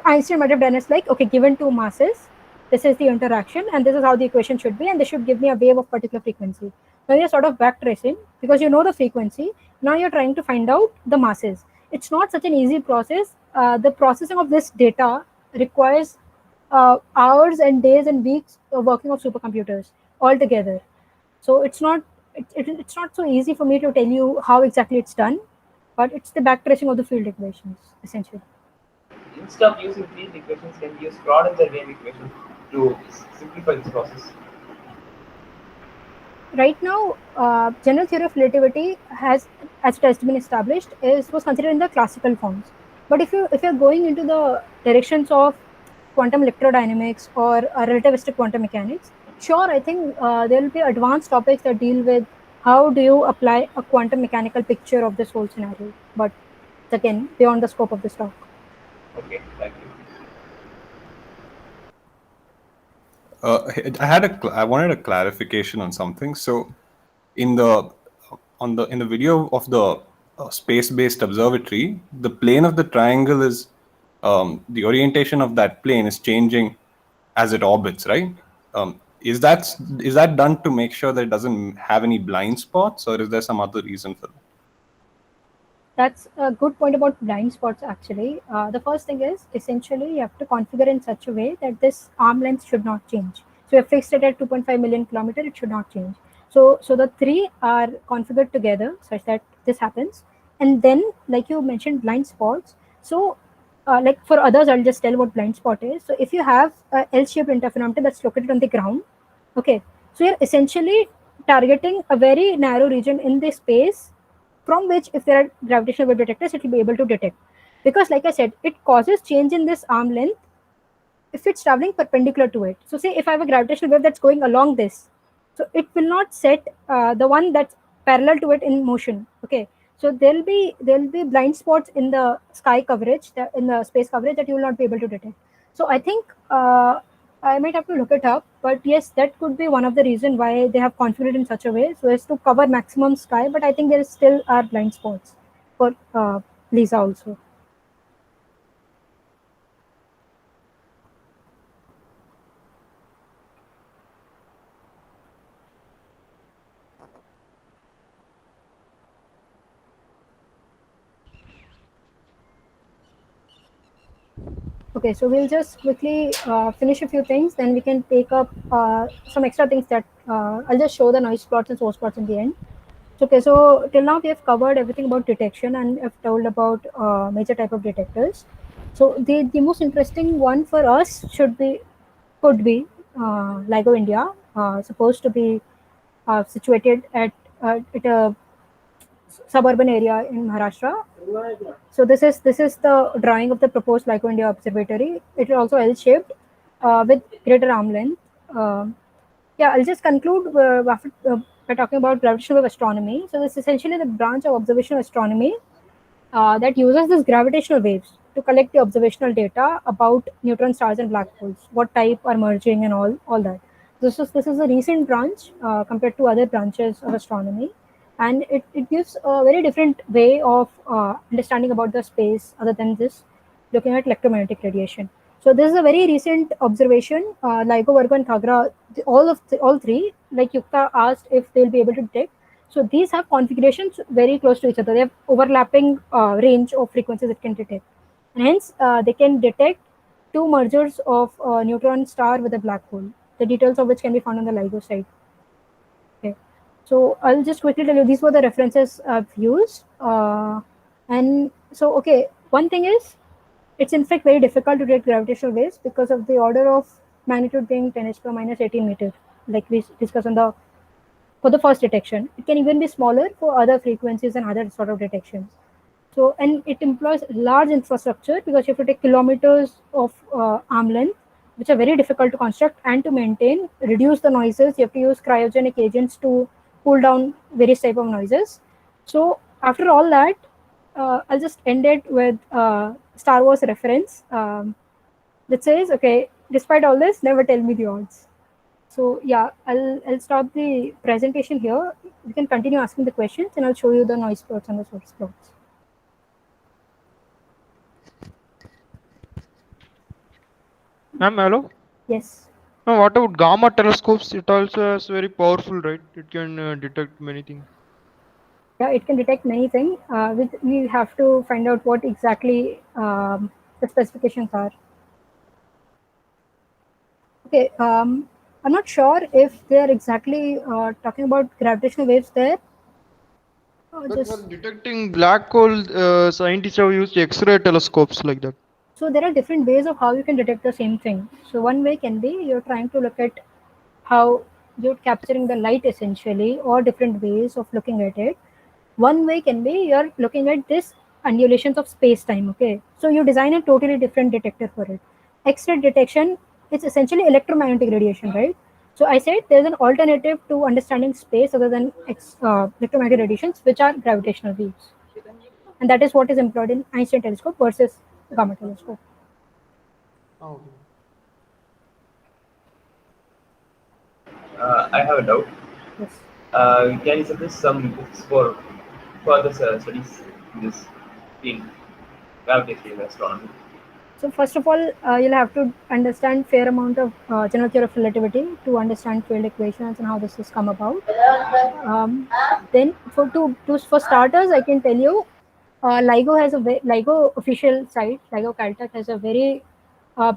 Einstein might have done is like, okay, given two masses, this is the interaction and this is how the equation should be, and this should give me a wave of particular frequency. Now you're sort of backtracing because you know the frequency. Now you're trying to find out the masses. It's not such an easy process. The processing of this data requires hours and days and weeks of working of supercomputers altogether. So it's not so easy for me to tell you how exactly it's done, but it's the backtracing of the field equations essentially.
Instead of using field equations, can we use Schrodinger wave equation to simplify this process?
Right now, general theory of relativity has, as it has been established, was considered in the classical forms. But if you're going into the directions of quantum electrodynamics or relativistic quantum mechanics, sure, I think there will be advanced topics that deal with how do you apply a quantum mechanical picture of this whole scenario. But again, beyond the scope of this talk.
Okay, thank you.
I wanted a clarification on something. So, in the in the video of the space-based observatory, the plane of the triangle is the orientation of that plane is changing as it orbits, right? Is that done to make sure that it doesn't have any blind spots, or is there some other reason for that?
That's a good point about blind spots, actually. The first thing is essentially you have to configure in such a way that this arm length should not change. So you've fixed it at 2.5 million kilometer, it should not change. So the three are configured together such that this happens. And then, like you mentioned, blind spots. So, like for others, I'll just tell what blind spot is. So if you have a L-shaped interferometer that's located on the ground, okay, so you're essentially targeting a very narrow region in the space from which, if there are gravitational wave detectors, it will be able to detect. Because like I said, it causes change in this arm length if it's traveling perpendicular to it. So say if I have a gravitational wave that's going along this, so it will not set the one that's parallel to it in motion. Okay, so there'll be blind spots in the sky coverage, in the space coverage, that you will not be able to detect. So I think I might have to look it up, but yes, that could be one of the reasons why they have configured in such a way so as to cover maximum sky. But I think there still are blind spots for LISA also. Okay, so we'll just quickly finish a few things, then we can take up some extra things that I'll just show the noise plots and source plots in the end. So, okay, so till now we have covered everything about detection and have told about major type of detectors. So the most interesting one for us could be LIGO India, supposed to be situated at a suburban area in Maharashtra. So this is the drawing of the proposed LIGO India observatory. It is also L-shaped with greater arm length. Yeah, I'll just conclude by talking about gravitational wave astronomy. So this is essentially the branch of observational astronomy that uses these gravitational waves to collect the observational data about neutron stars and black holes, what type are merging and all that. This is a recent branch compared to other branches of astronomy, and it gives a very different way of understanding about the space other than just looking at electromagnetic radiation. So this is a very recent observation. LIGO, Virgo, and Kagra, all three, like Yukta asked if they'll be able to detect. So these have configurations very close to each other. They have overlapping range of frequencies it can detect, and hence they can detect two mergers of a neutron star with a black hole. The details of which can be found on the LIGO site. Okay, so I'll just quickly tell you these were the references I've used, and so okay, one thing is it's in fact very difficult to detect gravitational waves because of the order of magnitude being 10 to the minus 18 meter, like we discussed for the first detection. It can even be smaller for other frequencies and other sort of detections. So, and it employs large infrastructure because you have to take kilometers of arm length, which are very difficult to construct and to maintain, reduce the noises. You have to use cryogenic agents to cool down various type of noises. So after all that, I'll just end it with Star Wars reference that says, okay, despite all this, never tell me the odds. So yeah, I'll stop the presentation here. You can continue asking the questions and I'll show you the noise plots and the source plots.
Ma'am, hello?
Yes.
Now, what about gamma telescopes? It also is very powerful, right? It can detect many things.
Yeah, it can detect many things. We have to find out what exactly the specifications are. Okay, I'm not sure if they're exactly talking about gravitational waves there.
But for detecting black hole, scientists have used X-ray telescopes like that.
So there are different ways of how you can detect the same thing. So one way can be you're trying to look at how you're capturing the light essentially, or different ways of looking at it. One way can be you're looking at this undulations of space-time. Okay, so you design a totally different detector for it. X-ray detection is essentially electromagnetic radiation, right? So I said there's an alternative to understanding space other than electromagnetic radiations, which are gravitational waves, and that is what is employed in Einstein telescope versus Gamma telescope.
Oh.
I have a doubt.
Yes.
Can you suggest some books for further studies in this field, gravitational astronomy?
So first of all, you'll have to understand fair amount of general theory of relativity to understand field equations and how this has come about. Then for starters, I can tell you, LIGO has LIGO official site. LIGO Caltech has a very uh,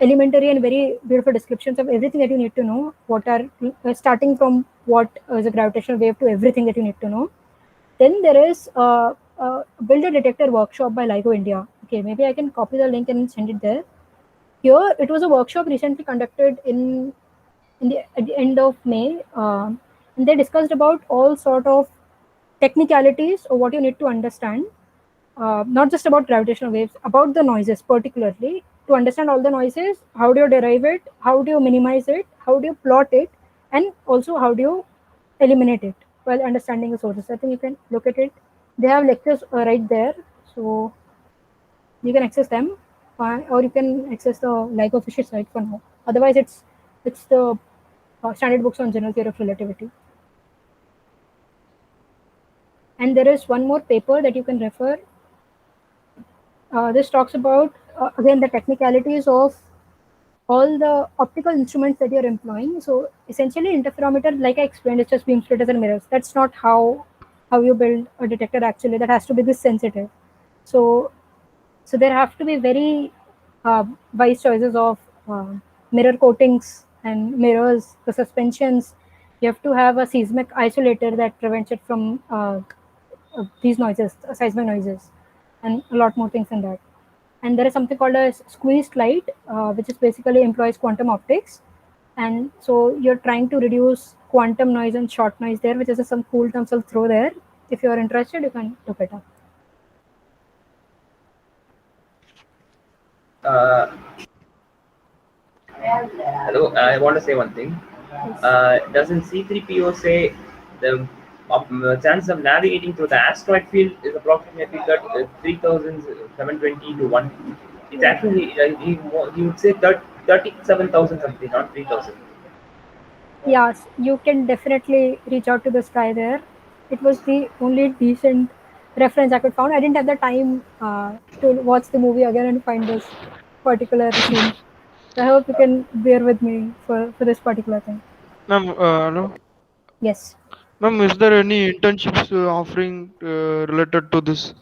elementary and very beautiful descriptions of everything that you need to know. What are starting from what is a gravitational wave to everything that you need to know. Then there is a build a detector workshop by LIGO India. Okay, maybe I can copy the link and send it there. Here, it was a workshop recently conducted at the end of May, and they discussed about all sort of technicalities of what you need to understand, not just about gravitational waves, about the noises particularly. To understand all the noises, how do you derive it, how do you minimize it, how do you plot it, and also how do you eliminate it while understanding the sources. I think you can look at it. They have lectures right there, so you can access them, or you can access the LIGO official site for now. Otherwise, it's the standard books on general theory of relativity. And there is one more paper that you can refer. This talks about again the technicalities of all the optical instruments that you're employing. So essentially, interferometer, like I explained, it's just beam splitters and mirrors. That's not how you build a detector. Actually, that has to be this sensitive. So there have to be very wise choices of mirror coatings and mirrors, the suspensions. You have to have a seismic isolator that prevents it from these noises, seismic noises, and a lot more things than that. And there is something called a squeezed light, which is basically employs quantum optics. And so you're trying to reduce quantum noise and short noise there, which is some cool terms I'll throw there. If you're interested, you can look it up.
Hello, I want to say one thing. Doesn't C3PO say the chance of navigating through the asteroid field is approximately 3,720 to 1. It's actually, he would say 37,000 something, not 3,000.
Yes, you can definitely reach out to this guy there. It was the only decent reference I could find. I didn't have the time to watch the movie again and find this particular scene. So I hope you can bear with me for this particular thing.
Ma'am, hello.
Yes.
Ma'am, is there any internships offering related to this?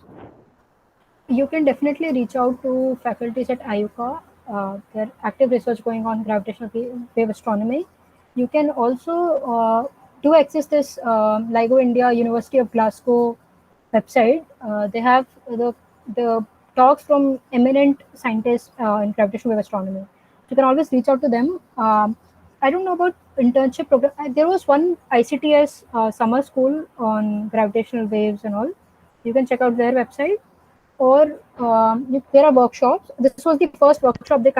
You can definitely reach out to faculties at IUCA. There are active research going on gravitational wave astronomy. You can also do access this LIGO India University of Glasgow website. They have the talks from eminent scientists in gravitational wave astronomy. You can always reach out to them. I don't know about internship program. There was one ICTS summer school on gravitational waves and all. You can check out their website, or there are workshops. This was the first workshop they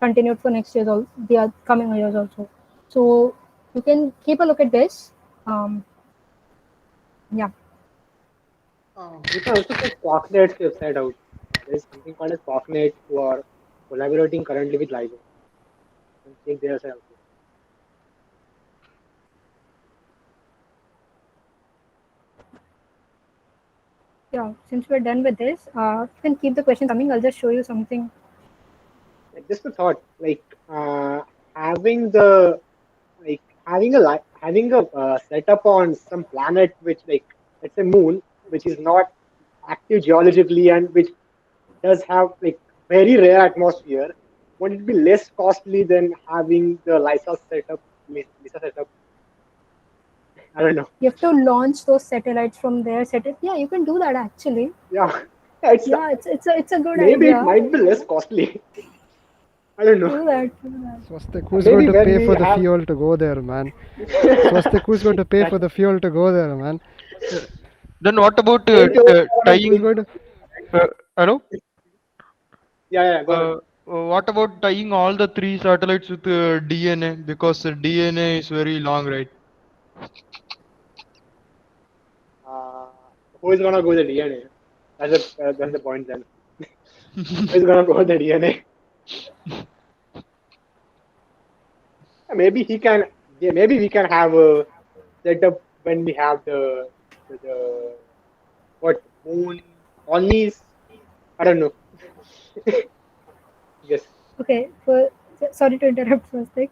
continued for next years, the coming years also. So you can keep a look at this. Yeah.
You can also check POCNet's website out. There is something called as POCNet who are collaborating currently with LIGO. You can check their site also.
Yeah, since we're done with this, you can keep the questions coming. I'll just show you something.
Just a thought, like having the having a setup on some planet which, like, let's say moon, which is not active geologically and which does have like very rare atmosphere. Would it be less costly than having the LISA setup? LISA setup. I don't know.
You have to launch those satellites from their setup. Yeah, you can do that actually.
Yeah,
It's a good
maybe
idea.
it might be less costly. I don't know.
Do that.
Swastik, who's
Maybe
going to
when
pay
we
for the
have-
fuel to go there, man? Swastik, who's going to pay for the fuel to go there, man?
Then what about tying? Hello.
Yeah, go ahead.
What about tying all the 3 satellites with DNA? Because DNA is very long, right?
Who is gonna go with the DNA? That's the point then. Who is gonna go with the DNA? Maybe he can. Yeah, maybe we can have a setup when we have the what moon colonies. I don't know. Yes.
Okay, sorry to interrupt for a sec.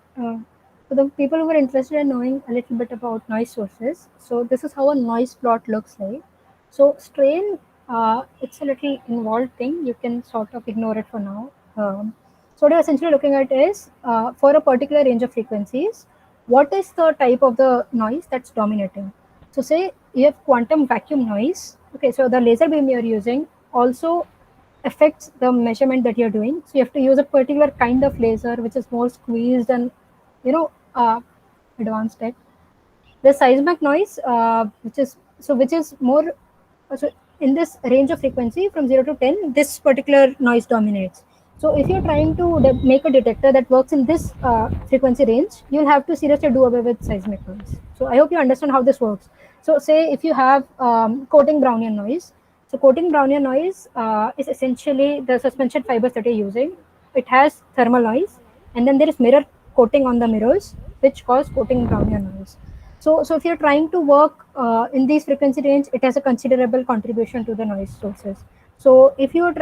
For the people who are interested in knowing a little bit about noise sources, so this is how a noise plot looks like. So strain, it's a little involved thing. You can sort of ignore it for now. So what you're essentially looking at is for a particular range of frequencies, what is the type of the noise that's dominating? So say you have quantum vacuum noise. Okay, so the laser beam you're using also affects the measurement that you're doing. So you have to use a particular kind of laser which is more squeezed and advanced type. The seismic noise, which is more so in this range of frequency from 0 to 10, this particular noise dominates. So if you're trying to make a detector that works in this frequency range, you'll have to seriously do away with seismic noise. So I hope you understand how this works. So say if you have coating Brownian noise, so coating Brownian noise is essentially the suspension fibers that you're using. It has thermal noise, and then there is mirror coating on the mirrors, which cause coating Brownian noise. So if you're trying to work in these frequency range, it has a considerable contribution to the noise sources. So if you're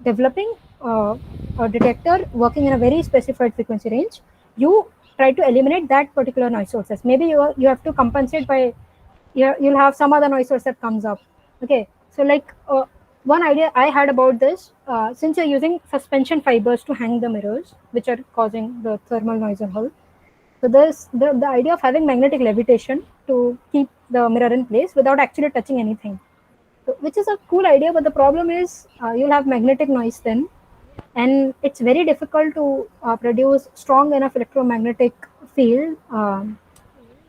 developing a detector working in a very specified frequency range, you try to eliminate that particular noise sources. Maybe you have to compensate by you'll have some other noise source that comes up. Okay, so like one idea I had about this, since you're using suspension fibers to hang the mirrors, which are causing the thermal noise and all. So there's the idea of having magnetic levitation to keep the mirror in place without actually touching anything, so, which is a cool idea. But the problem is you'll have magnetic noise then, and it's very difficult to produce strong enough electromagnetic field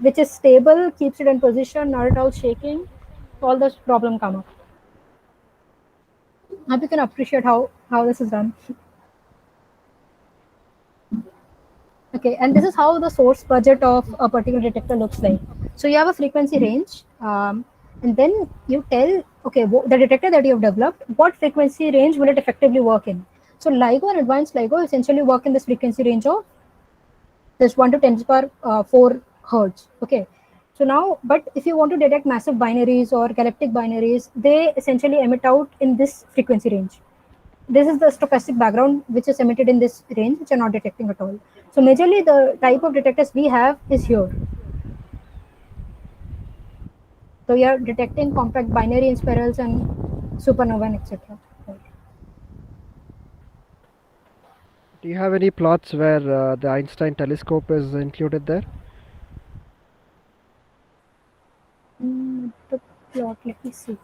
which is stable, keeps it in position, not at all shaking. All those problems come up. Now you can appreciate how this is done. Okay. Okay, and this is how the source budget of a particular detector looks like. So you have a frequency range, and then you tell, okay, the detector that you have developed, what frequency range will it effectively work in? So LIGO and advanced LIGO essentially work in this frequency range of this 1 to 10 to the power 4 hertz. Okay, so now, but if you want to detect massive binaries or galactic binaries, they essentially emit out in this frequency range. This is the stochastic background which is emitted in this range, which are not detecting at all. So majorly the type of detectors we have is here. So we are detecting compact binary inspirals and supernova and etc.
Do you have any plots where the Einstein telescope is included there?
The plot, let me see.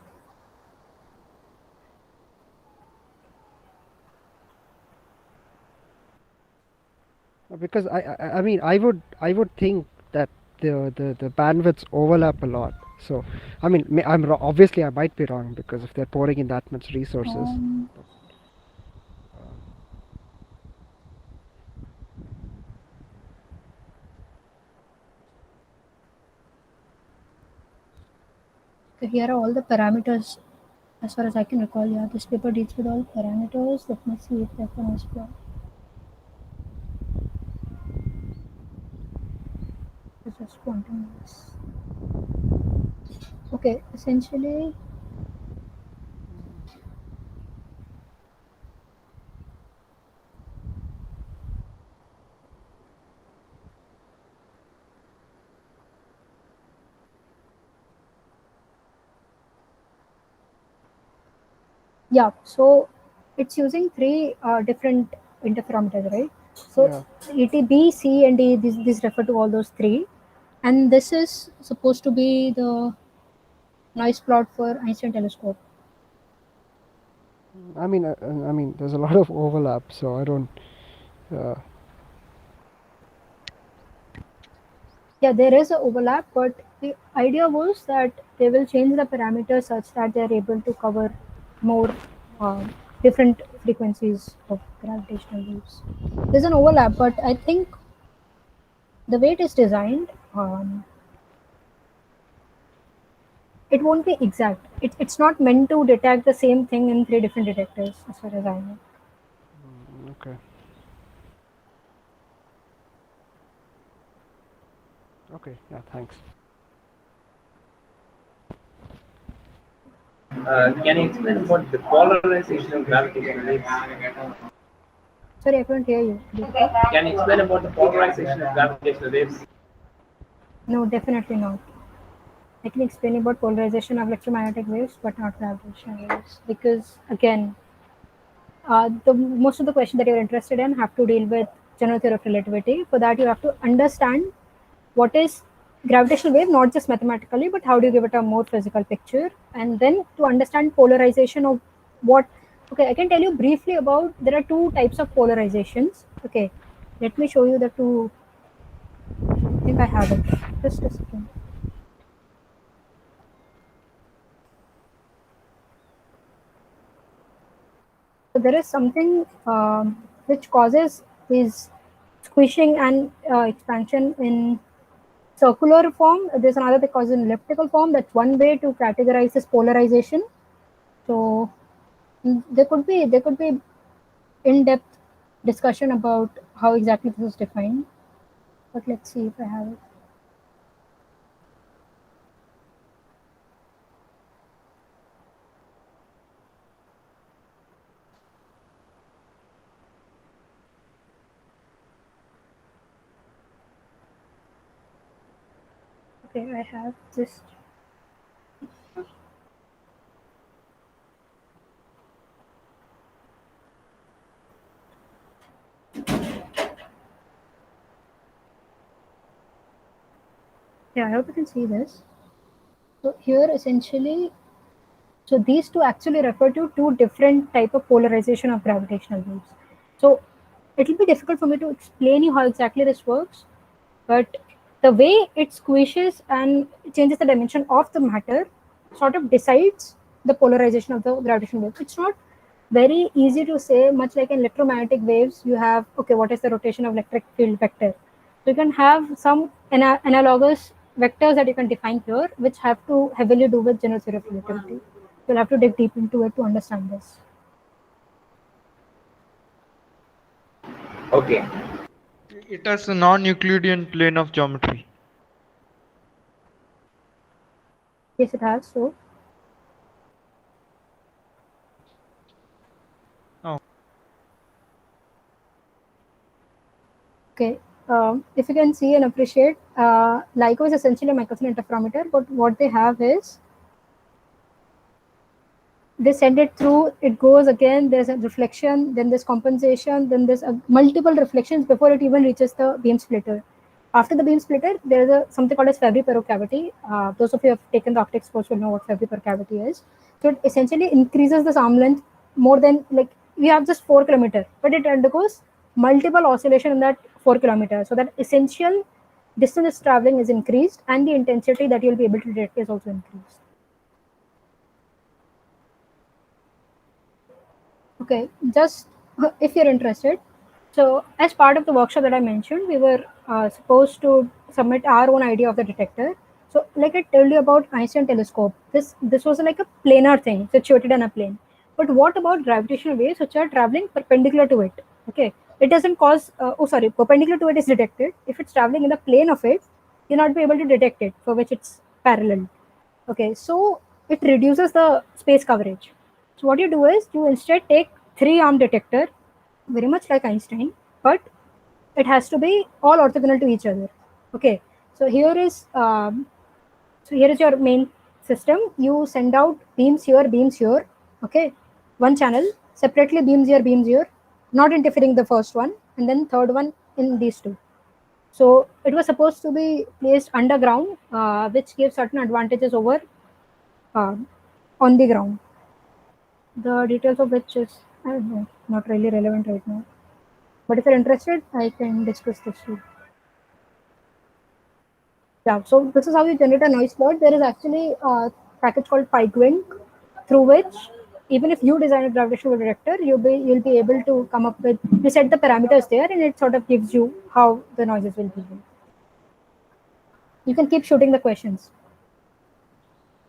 Because I mean I would think that the bandwidths overlap a lot. So I mean obviously I might be wrong, because if they're pouring in that much resources.
So here are all the parameters as far as I can recall. Yeah, this paper deals with all parameters. Let me see if I can explore. This is quantum mass. Okay, essentially yeah, so it's using three different interferometers, right? So
Yeah.
ET, B, C, and D, these refer to all those three. And this is supposed to be the noise plot for Einstein telescope.
I mean there's a lot of overlap, so I don't.
Yeah, there is an overlap, but the idea was that they will change the parameters such that they're able to cover more different frequencies of gravitational waves. There's an overlap, but I think the way it is designed, it won't be exact. It's not meant to detect the same thing in three different detectors, as far as I know.
Okay. Okay. Yeah. Thanks.
Can you explain about the polarization of gravitational waves?
Sorry, I couldn't hear you.
Can you explain about the polarization of gravitational waves?
No, definitely not. I can explain about polarization of electromagnetic waves, but not gravitational waves, because again, the most of the questions that you're interested in have to deal with general theory of relativity. For that, you have to understand what is gravitational wave, not just mathematically, but how do you give it a more physical picture, and then to understand polarization of what. Okay, I can tell you briefly about, there are two types of polarizations. Okay, let me show you the two. I think I have it. Just a second. So there is something which causes is squishing and expansion in circular form. There's another that causes in elliptical form. That's one way to categorize this polarization. So there could be in-depth discussion about how exactly this is defined. But let's see if I have it. Okay, I have just. Yeah, I hope you can see this. So here essentially, so these two actually refer to two different type of polarization of gravitational waves. So it will be difficult for me to explain you how exactly this works, but the way it squishes and changes the dimension of the matter sort of decides the polarization of the gravitational wave. It's not very easy to say, much like in electromagnetic waves, you have, okay, what is the rotation of electric field vector? So you can have some analogous vectors that you can define here, which have to heavily do with general theory of relativity. You'll have to dig deep into it to understand this.
Okay.
It has a non-Euclidean plane of geometry.
Yes, it has. So.
Oh.
Okay. If you can see and appreciate, LIGO is essentially a Michelson interferometer, but what they have is they send it through, it goes again, there's a reflection, then there's compensation, then there's multiple reflections before it even reaches the beam splitter. After the beam splitter, there's something called as Fabry-Perot cavity. Those of you who have taken the optics course will know what Fabry-Perot cavity is. So it essentially increases the arm length more than, like, we have just 4 kilometers, but it undergoes multiple oscillation in that 4 kilometers. So that essential distance traveling is increased and the intensity that you'll be able to detect is also increased. Okay, just if you're interested. So as part of the workshop that I mentioned, we were supposed to submit our own idea of the detector. So like I told you about Einstein telescope, this was like a planar thing situated on a plane. But what about gravitational waves which are traveling perpendicular to it? Okay, it doesn't cause, perpendicular to it is detected. If it's traveling in the plane of it, you'll not be able to detect it, for which it's parallel. Okay, so it reduces the space coverage. So what you do is you instead take 3-arm detector, very much like Einstein, but it has to be all orthogonal to each other. Okay, so here is your main system. You send out beams here. Okay, one channel separately, beams here, not interfering the first one, and then third one in these two. So it was supposed to be placed underground, which gives certain advantages over on the ground. The details of which is, I don't know, not really relevant right now. But if you're interested, I can discuss this too. Yeah, so this is how you generate a noise plot. There is actually a package called PikeWink, through which even if you design a gravitational detector, you'll be able to come up with, you set the parameters there, and it sort of gives you how the noises will be. You can keep shooting the questions.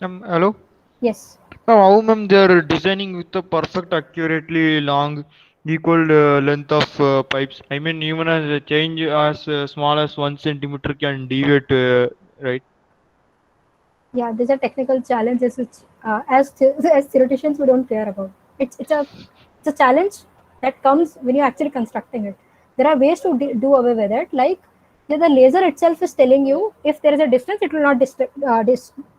Hello?
Yes.
How ma'am they are designing with a perfect accurately long equal length of pipes? I mean, even as a change as small as 1 centimeter can deviate, right?
Yeah, these are technical challenges which, as theoreticians, we don't care about. It's a challenge that comes when you're actually constructing it. There are ways to do away with it. Like, the laser itself is telling you if there is a distance, it will not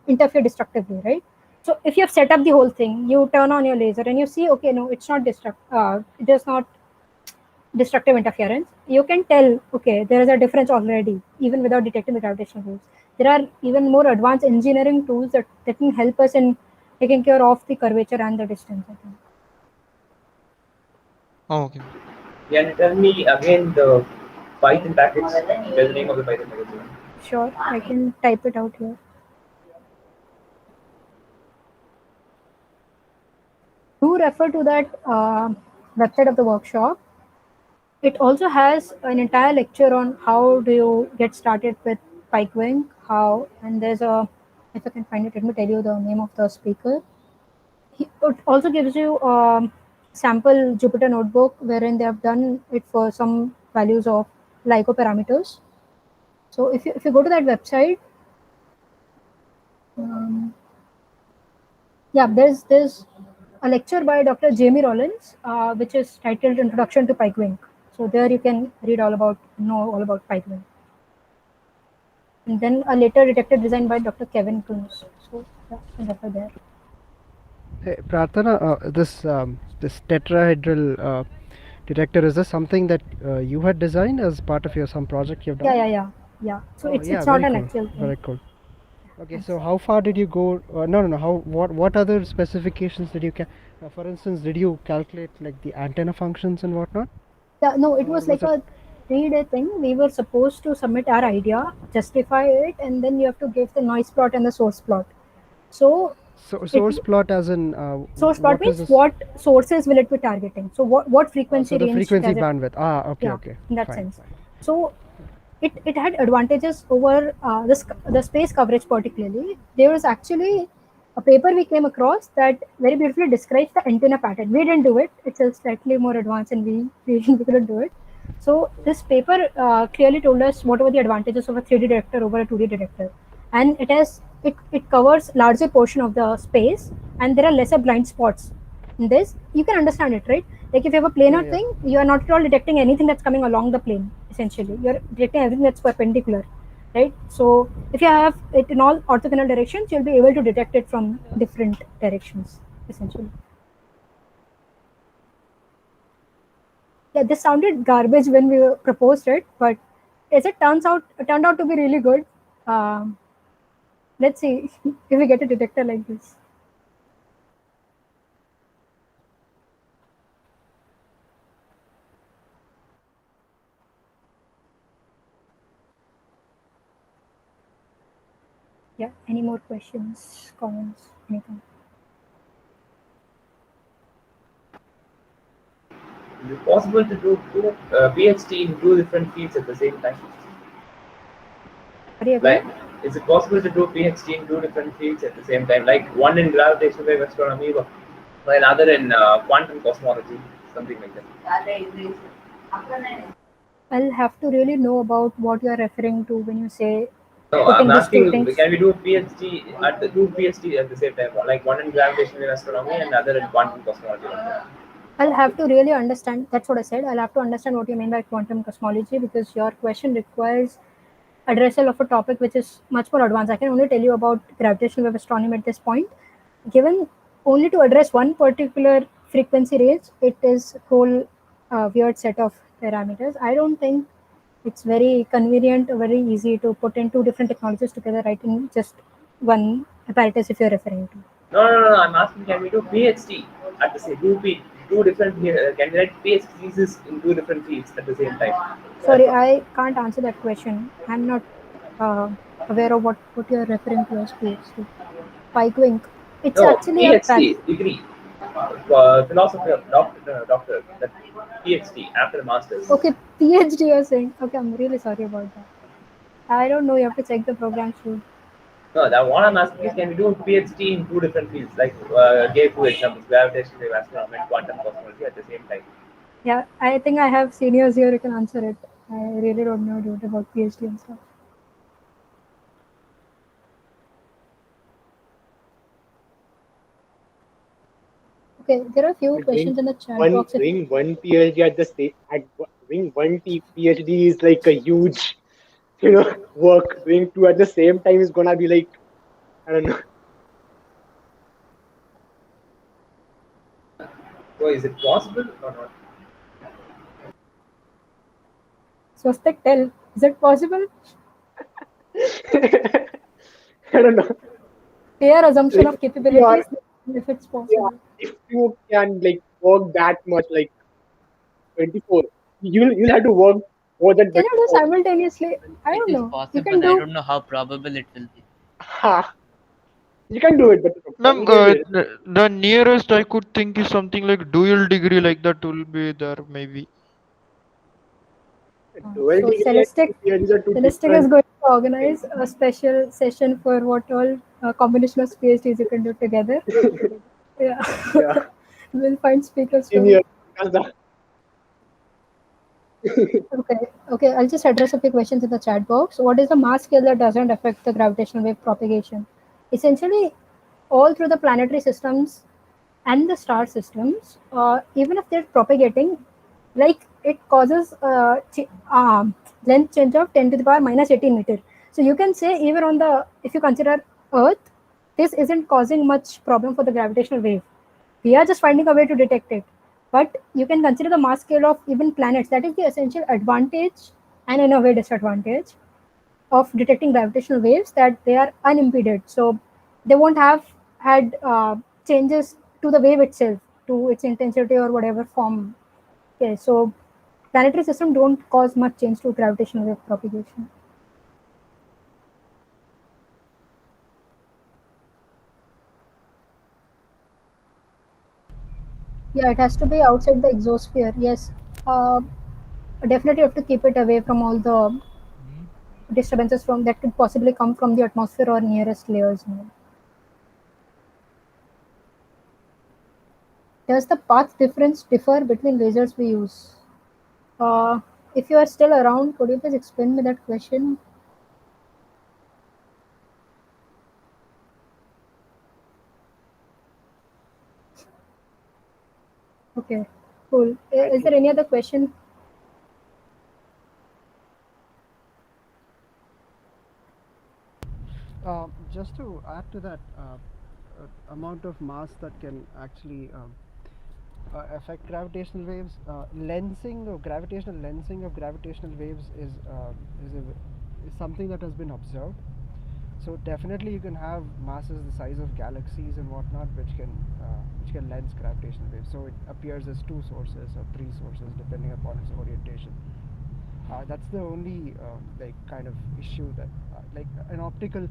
interfere destructively, right? So if you have set up the whole thing, you turn on your laser and you see, okay, no, it's not it is not destructive interference. You can tell, okay, there is a difference already, even without detecting the gravitational waves. There are even more advanced engineering tools that can help us in taking care of the curvature and the distance, I think.
Oh, okay.
Can tell me again the Python package, the name of the Python package?
Sure, I can type it out here. Do refer to that website of the workshop. It also has an entire lecture on how do you get started with PikeWink, and there's if I can find it, let me tell you the name of the speaker. It also gives you a sample Jupyter notebook wherein they have done it for some values of LIGO parameters. So if you go to that website, yeah, there's a lecture by Dr. Jamie Rollins, which is titled Introduction to PikeWink. So there you can know all about PikeWink. And then a later detector designed by Dr. Kevin Kunz. So yeah, you can refer there.
Hey, Prarthana, this tetrahedral detector, is this something that you had designed as part of some project you've done?
Yeah. So it's not an actual thing.
Very cool. Okay, so how far did you go? What other specifications did you for instance, did you calculate like the antenna functions and whatnot?
Yeah, no, it was like a 3-day thing. We were supposed to submit our idea, justify it, and then you have to give the noise plot and the source plot. So
source plot as in
source plot means what sources will it be targeting? So what frequency
so the
range?
Frequency bandwidth. Okay.
In that sense. So it had advantages over the space coverage particularly. There was actually a paper we came across that very beautifully describes the antenna pattern. We didn't do it. It's a slightly more advanced and we couldn't do it. So this paper clearly told us what were the advantages of a 3D detector over a 2D detector. And it covers larger portion of the space and there are lesser blind spots in this. You can understand it, right? Like if you have a planar thing, you are not at all detecting anything that's coming along the plane, essentially. You're detecting everything that's perpendicular, right? So if you have it in all orthogonal directions, you'll be able to detect it from different directions, essentially. Yeah, this sounded garbage when we proposed it, but as it turned out to be really good. Let's see if we get a detector like this. Yeah, any more questions, comments, anything?
Is it possible to do PhD in two different fields at the same time? Like, is it possible to do PhD in two different fields at the same time? Like one in gravitational wave astronomy, while other in quantum cosmology, something like that.
I'll have to really know about what you are referring to when you say.
No, I'm asking, can we do a PhD at the same time? Like one in gravitational wave astronomy and other in quantum cosmology.
I'll have to really understand. That's what I said. I'll have to understand what you mean by quantum cosmology because your question requires addressal of a topic which is much more advanced. I can only tell you about gravitational wave astronomy at this point. Given only to address one particular frequency range, it is a whole weird set of parameters. I don't think it's very convenient or very easy to put in two different technologies together right in just one apparatus if you're referring to.
No. I'm asking, can we do PhD at the same two different? Can we write PhDs in two different fields at the same time?
Sorry, I can't answer that question. I'm not aware of what you're referring to as PhD. Pike Wink. It's actually
PhD degree. Philosophy of doctor, that PhD after master's.
Okay, PhD you're saying. Okay, I'm really sorry about that. I don't know, you have to check the program through.
No, that one I'm asking is, can we do a PhD in two different fields? Like gave two examples, gravitational wave astronomy and quantum cosmology at the same time.
Yeah, I think I have seniors here who can answer it. I really don't know about PhD and stuff. Okay, there are a few questions in the chat box.
Doing one PhD at the same doing one PhD is like a huge, work. Doing two at the same time is gonna be like, I don't know.
So is it possible or not?
Suspect, tell. Is it possible?
I don't know.
Fair assumption of capabilities if it's possible.
Yeah, if you can work that much, 24, you'll have to work more than.
Can you do simultaneously? I don't know.
Possible,
you can do.
I don't know how probable it will be.
You can do it, but
the nearest I could think is something like dual degree, like that will be there maybe.
So Celestic is going to organize a special session for what all combination of PhDs you can do together. Yeah. We'll find speakers. Okay. I'll just address a few questions in the chat box. What is the mass scale that doesn't affect the gravitational wave propagation? Essentially, all through the planetary systems and the star systems, even if they're propagating, it causes length change of 10 to the power minus 18 meter. So you can say even if you consider Earth, this isn't causing much problem for the gravitational wave. We are just finding a way to detect it. But you can consider the mass scale of even planets. That is the essential advantage and in a way disadvantage of detecting gravitational waves, that they are unimpeded. So they won't have had changes to the wave itself, to its intensity or whatever form. Okay, so planetary system don't cause much change to gravitational wave propagation. Yeah, it has to be outside the exosphere. Yes, definitely have to keep it away from all the disturbances from that could possibly come from the atmosphere or nearest layers. Does the path difference differ between lasers we use? If you are still around, could you please explain me that question? Okay, cool. Is there any other question?
Just to add to that, amount of mass that can actually affect gravitational waves, gravitational lensing of gravitational waves is something that has been observed. So definitely you can have masses the size of galaxies and whatnot which can lens gravitational waves. So it appears as two sources or three sources depending upon its orientation. That's the only like kind of issue that like an optical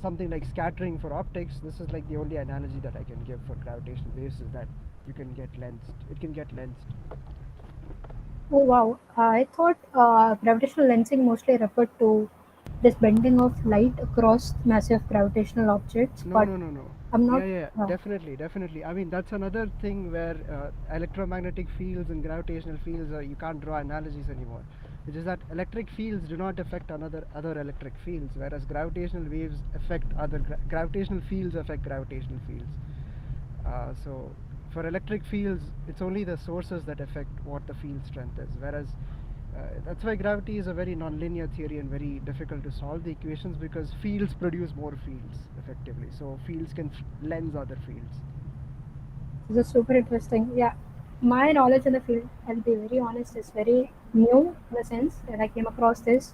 something like scattering for optics. This is like the only analogy that I can give for gravitational waves is that you can get lensed. It can get lensed.
Oh wow! I thought gravitational lensing mostly referred to this bending of light across massive gravitational objects.
No,
but
no, no, no.
I'm not.
Yeah, definitely. I mean, that's another thing where electromagnetic fields and gravitational fields, you can't draw analogies anymore. Which is that electric fields do not affect other electric fields, whereas gravitational waves affect gravitational fields affect gravitational fields. So for electric fields, it's only the sources that affect what the field strength is, whereas that's why gravity is a very nonlinear theory and very difficult to solve the equations because fields produce more fields effectively. So fields can lens other fields.
This is super interesting. Yeah, my knowledge in the field, I'll be very honest, is very new in the sense that I came across this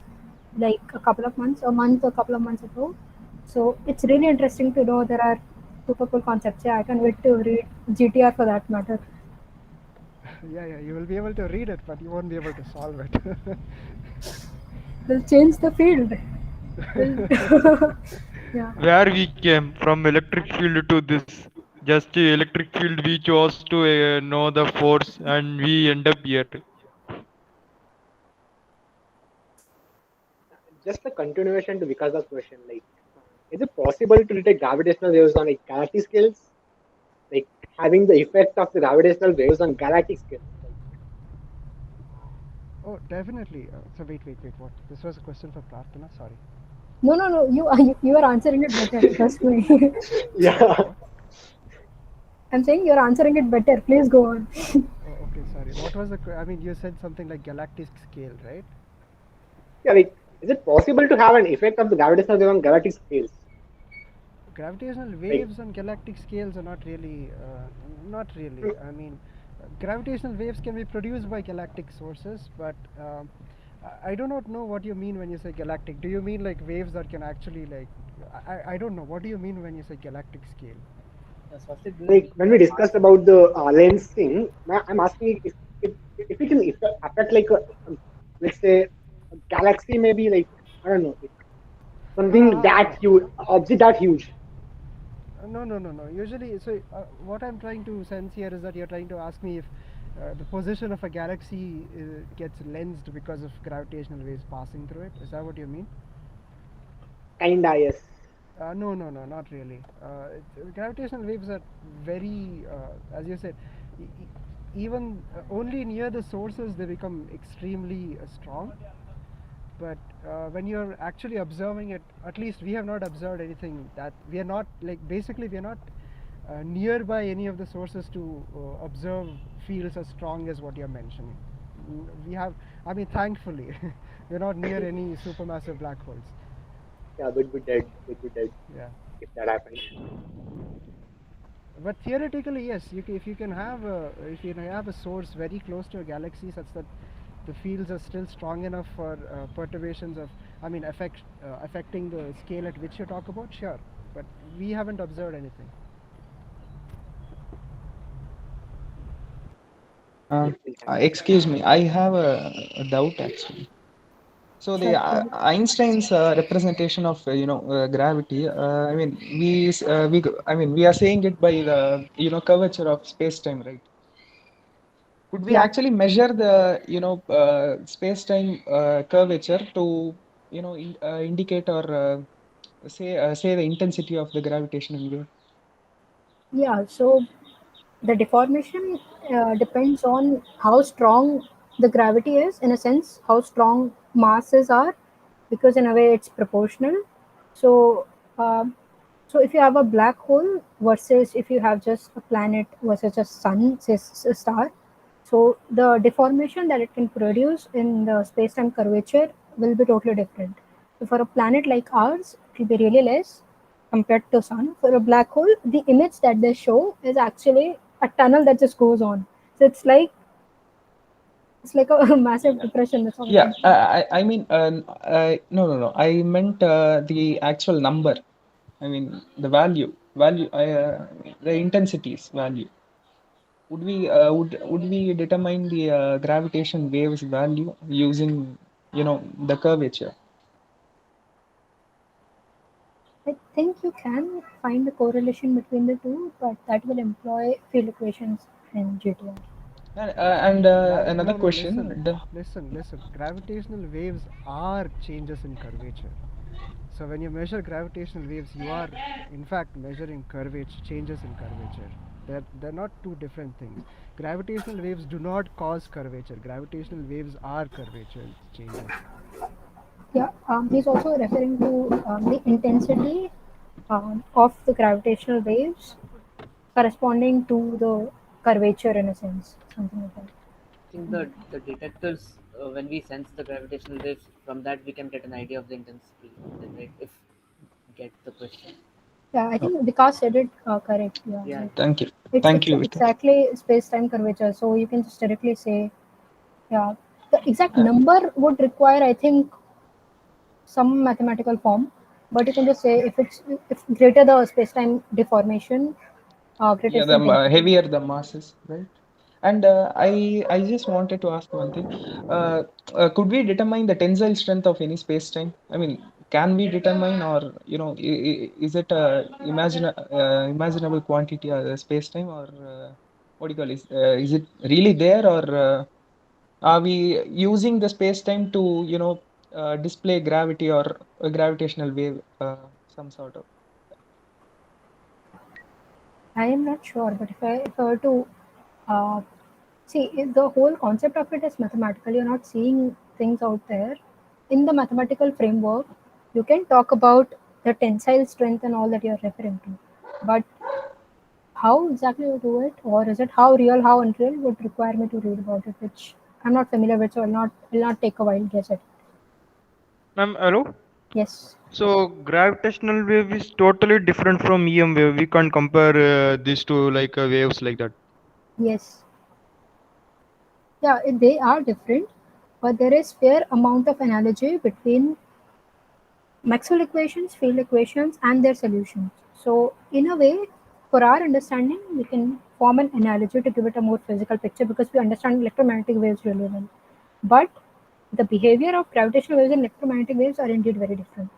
like a couple of months ago. So it's really interesting to know there are super cool concepts. Yeah, I can't wait to read GTR for that matter.
Yeah, you will be able to read it, but you won't be able to solve it.
We'll change the field. Yeah.
Where we came from electric field to this, just electric field we chose to know the force and we end up here.
Just a continuation to Vikasa's question, like, is it possible to detect gravitational waves on like galaxy scales? Like having the effect of the gravitational waves on galactic scales?
Oh, definitely. So wait. What? This was a question for Prarthana. Sorry.
No. You are answering it better. Trust me.
Yeah.
I'm saying you're answering it better. Please go on.
Oh, okay, sorry. What was the? I mean, you said something like galactic scale, right?
Yeah, like, is it possible to have an effect of the gravitational wave on galactic scales?
Gravitational waves on galactic scales are not really. I mean, gravitational waves can be produced by galactic sources, but I do not know what you mean when you say galactic. Do you mean like waves that can actually like? I don't know. What do you mean when you say galactic scale?
Like when we discussed about the lens thing, I'm asking if it can affect like let's say a galaxy, maybe like I don't know, like something that huge, object that huge.
No. Usually, so what I'm trying to sense here is that you're trying to ask me if the position of a galaxy gets lensed because of gravitational waves passing through it. Is that what you mean?
Kinda, yes.
No, not really. Gravitational waves are very, as you said, even only near the sources they become extremely strong. But when you're actually observing it, at least we have not observed anything that we are not like basically we are not nearby any of the sources to observe fields as strong as what you're mentioning. We have, I mean, thankfully, we're not near any supermassive black holes.
Yeah, we'd be dead.
Yeah.
If that happens.
But theoretically, yes, if you have a source very close to a galaxy such that the fields are still strong enough for perturbations of, I mean, affecting the scale at which you talk about, sure. But we haven't observed anything.
Excuse me, I have a doubt actually. So the Einstein's representation of gravity. I mean, we are saying it by the curvature of space-time, right? Could we actually measure the space-time curvature to indicate or say the intensity of the gravitational wave?
Yeah, so the deformation depends on how strong the gravity is, in a sense, how strong masses are, because in a way it's proportional. So, um, so if you have a black hole versus if you have just a planet versus a sun, say a star, so the deformation that it can produce in the space-time curvature will be totally different. So for a planet like ours, it will be really less compared to sun. For a black hole, the image that they show is actually a tunnel that just goes on. So it's like a massive depression. That's all I
Yeah,
can say.
I mean, no. I meant the actual number. I mean, the value, the intensities value. Would we determine the gravitation waves value using, the curvature?
I think you can find a correlation between the two, but that will employ field equations in GTR.
And another
No,
question.
listen. Gravitational waves are changes in curvature. So when you measure gravitational waves, you are in fact measuring curvature, changes in curvature. They're not two different things. Gravitational waves do not cause curvature. Gravitational waves are curvature changes.
Yeah, he's also referring to the intensity of the gravitational waves corresponding to the curvature, in a sense, something like that.
I think the detectors, when we sense the gravitational waves, from that we can get an idea of the intensity. Then, right? If get the question.
Yeah, I think Vikas said it correct. Yeah,
Yeah.
like
Thank you.
it's
Thank you, Vikas.
exactly space-time curvature. So you can just directly say, yeah, the exact number would require, I think, some mathematical form, but you can just say if greater the space-time deformation, greater
Yeah,
is the
the
intensity.
heavier the masses, right? And I just wanted to ask one thing. Could we determine the tensile strength of any space-time? I mean, can we determine, or is it a imaginable quantity or space-time, or what do you call it? Is it really there, or are we using the space-time to display gravity or a gravitational wave, some sort of?
I am not sure, but if I were to uh, see, the whole concept of it is mathematical. You're not seeing things out there. In the mathematical framework, you can talk about the tensile strength and all that you're referring to. But how exactly you do it, or is it how real, how unreal, would require me to read about it, which I'm not familiar with, so I'll not take a wild guess at it.
Ma'am, hello.
Yes.
So gravitational wave is totally different from EM wave. We can't compare these two like waves like that.
Yes. Yeah, they are different, but there is fair amount of analogy between Maxwell equations, field equations, and their solutions. So, in a way, for our understanding, we can form an analogy to give it a more physical picture because we understand electromagnetic waves really well. But the behavior of gravitational waves and electromagnetic waves are indeed very different.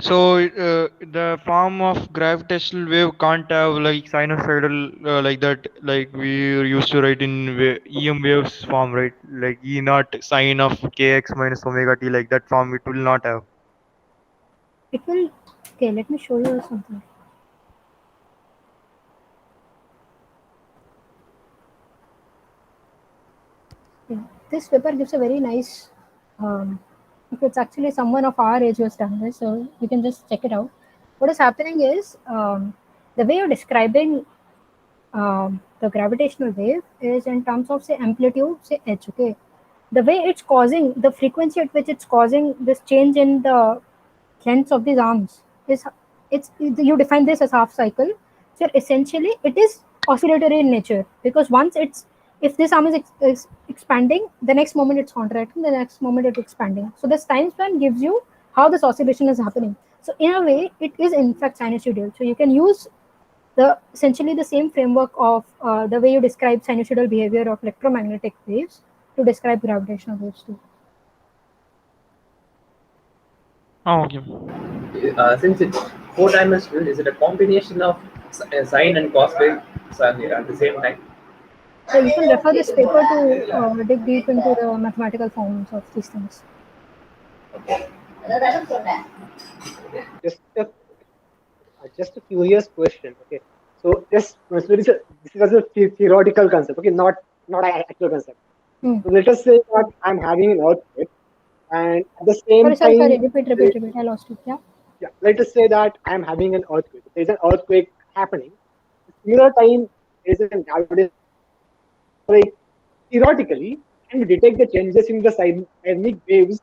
So the form of gravitational wave can't have like sinusoidal like that, like we used to write in EM waves form, right? Like E naught sine of kx minus omega t, like that form it will not have.
It will, okay, let me show you something. Yeah, this paper gives a very nice, if it's actually someone of our age who has done this, so you can just check it out. What is happening is the way you're describing the gravitational wave is in terms of, say, amplitude, say h. Okay, the way it's causing the frequency at which it's causing this change in the lengths of these arms is, it's, you define this as half cycle. So essentially it is oscillatory in nature, because once it's, if this arm is expanding, the next moment it's contracting, the next moment it's expanding. So this time span gives you how this oscillation is happening. So in a way it is in fact sinusoidal. So you can use the essentially the same framework of the way you describe sinusoidal behavior of electromagnetic waves to describe gravitational waves too.
Oh, okay.
Since it's four-dimensional, is it a combination of sine and cos waves at the same time?
So you can refer this paper to dig deep into the mathematical forms of these things.
Okay.
Just a just a curious question. Okay, so this was a theoretical concept. Okay, not an actual concept.
Hmm.
So let us say that I'm having an earthquake, and at the same
Sorry.
time,
Repeat. I lost it. Yeah.
yeah, let us say that I'm having an earthquake. There's an earthquake happening. Similar time, there is a gravitational, like theoretically, can you detect the changes in the seismic waves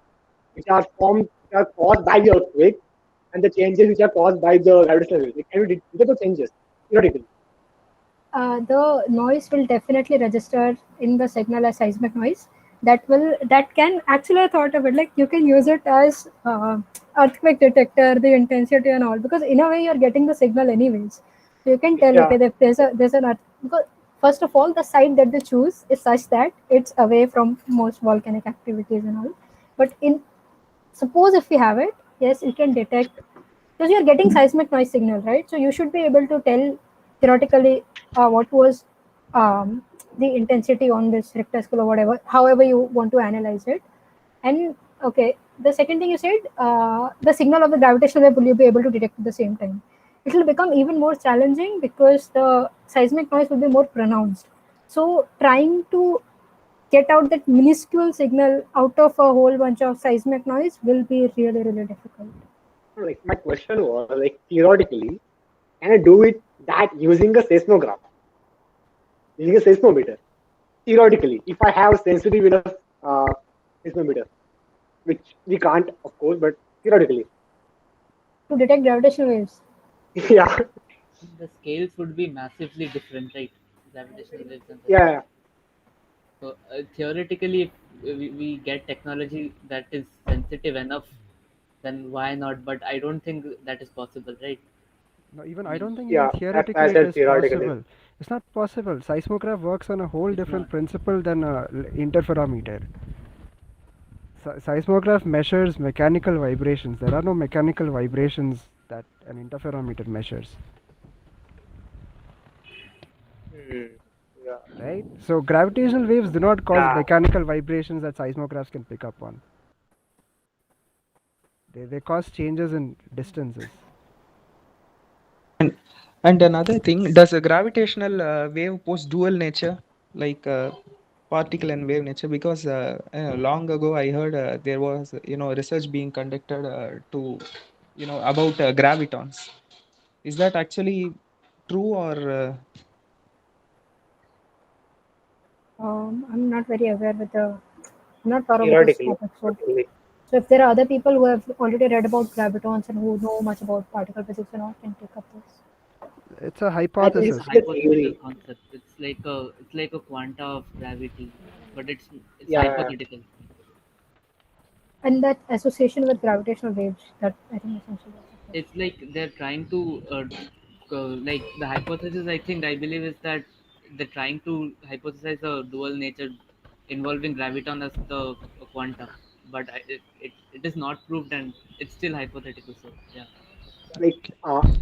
which are formed, which are caused by the earthquake, and the changes which are caused by the gravitational waves? Like, can you detect the changes theoretically?
The noise will definitely register in the signal as seismic noise. That can actually, I thought of it like you can use it as earthquake detector, the intensity and all, because in a way you're getting the signal anyways. So you can tell,
Yeah,
okay, if there's an earth, because first of all the site that they choose is such that it's away from most volcanic activities and all. But in suppose if we have it, yes, you can detect because you're getting seismic noise signal, right? So you should be able to tell theoretically what was um, the intensity on this Richter scale or whatever, however you want to analyze it. And okay, the second thing you said, the signal of the gravitational wave will you be able to detect at the same time? It will become even more challenging because the seismic noise will be more pronounced. So trying to get out that minuscule signal out of a whole bunch of seismic noise will be really, really difficult.
like my question was like theoretically, can I do it that using a seismograph, using a seismometer? Theoretically, if I have sensitive enough seismometer, which we can't, of course, but theoretically,
To detect gravitational waves.
yeah,
The scales would be massively different, right? Gravitational waves and the.
yeah,
So theoretically, if we get technology that is sensitive enough, then why not? But I don't think that is possible, right?
No, even
I
I
mean,
don't think even
yeah. That's why I
theoretically it
said
is
theoretically.
possible. It's not possible. Seismograph works on a whole
it's
different
not.
principle than a interferometer. Seismograph measures mechanical vibrations. There are no mechanical vibrations that an interferometer measures,
Hmm. Yeah,
right? So gravitational waves do not cause
yeah.
mechanical vibrations that seismographs can pick up on. They cause changes in distances.
And and another thing, does a gravitational wave pose dual nature, like particle and wave nature? Because long ago I heard there was research being conducted to about gravitons. Is that actually true or
I'm not very aware with the. I'm not thorough with this
Theoretically,
topic.
theoretically.
So if there are other people who have already read about gravitons and who know much about particle physics and all, can take up this.
It's a
I think
It's
hypothesis.
a
it's a
hypothetical
theory.
concept. It's like a quanta of gravity, but it's
Yeah, yeah.
hypothetical.
And that association with gravitational waves, that I think essentially that's the
It's
question.
like they're trying to like the hypothesis. I believe is that they're trying to hypothesize a dual nature involving graviton as the quanta, but it is not proved and it's still hypothetical. So yeah.
Like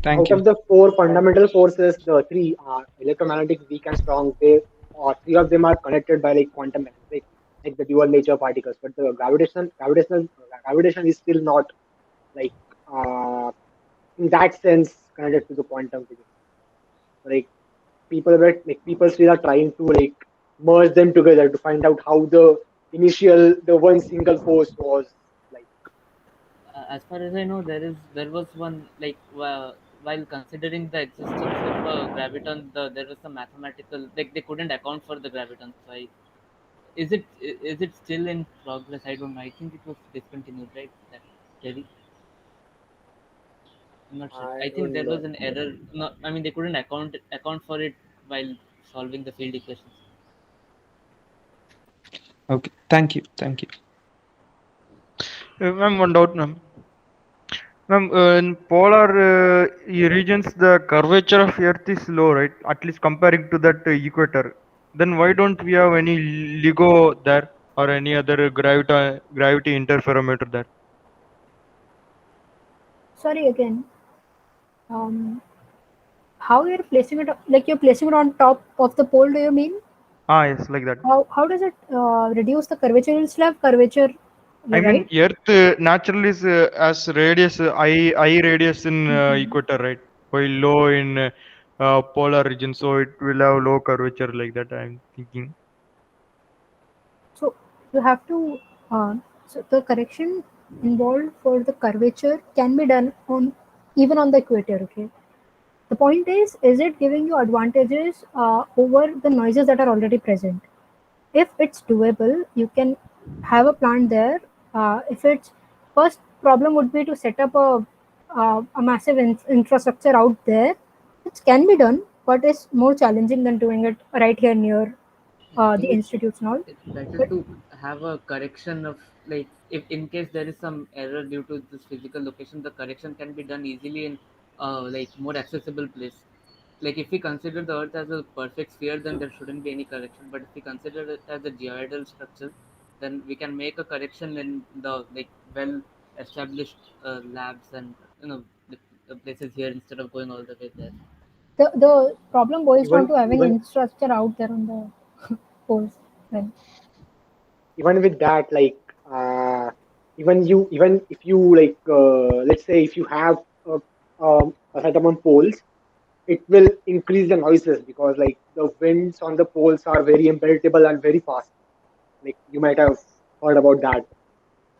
thank
out
you.
of the four fundamental forces, the three are electromagnetic, weak and strong. They or three of them are connected by like quantum mechanics, like the dual nature particles. But the gravitation is still not like in that sense connected to the quantum physics. Like people still are trying to like merge them together to find out how the one single force was like.
As far as I know, there was one like while considering the existence of graviton, there was some mathematical like they couldn't account for the graviton. So is it still in progress? I don't know. I think it was discontinued, right? That theory. I'm not sure.
I
I think
don't
there
know.
was an error. No, I mean they couldn't account for it while solving the field equations.
Okay, thank you.
Ma'am, one doubt, ma'am. Ma'am, in polar regions, the curvature of Earth is low, right? At least comparing to that equator. Then why don't we have any LIGO there or any other gravity interferometer there?
Sorry again. Um, how you're placing it? Like you're placing it on top of the pole? Do you mean?
Ah, yes, like that.
How does it reduce the curvature? You'll still have curvature
I
You're
mean,
right.
Earth naturally is as radius, I radius in equator, right? While low in polar region, so it will have low curvature like that. I'm thinking.
So you have to. So the correction involved for the curvature can be done on even on the equator. Okay. The point is it giving you advantages over the noises that are already present? If it's doable, you can have a plant there. If it's first problem would be to set up a massive infrastructure out there, which can be done, but it's more challenging than doing it right here near
I
the
think
institutes and all.
it's better
But
to have a correction of, like, if in case there is some error due to this physical location, the correction can be done easily in like more accessible place. Like if we consider the Earth as a perfect sphere, then there shouldn't be any correction. But if we consider it as a geoidal structure, then we can make a correction in the like well established labs and the places here instead of going all the way there.
the problem boils down
Even
to having
even
infrastructure out there on the poles. Then
even with that, like even if you like let's say if you have a set amount poles, it will increase the noises because like the winds on the poles are very unpredictable and very fast. Like you might have heard about that.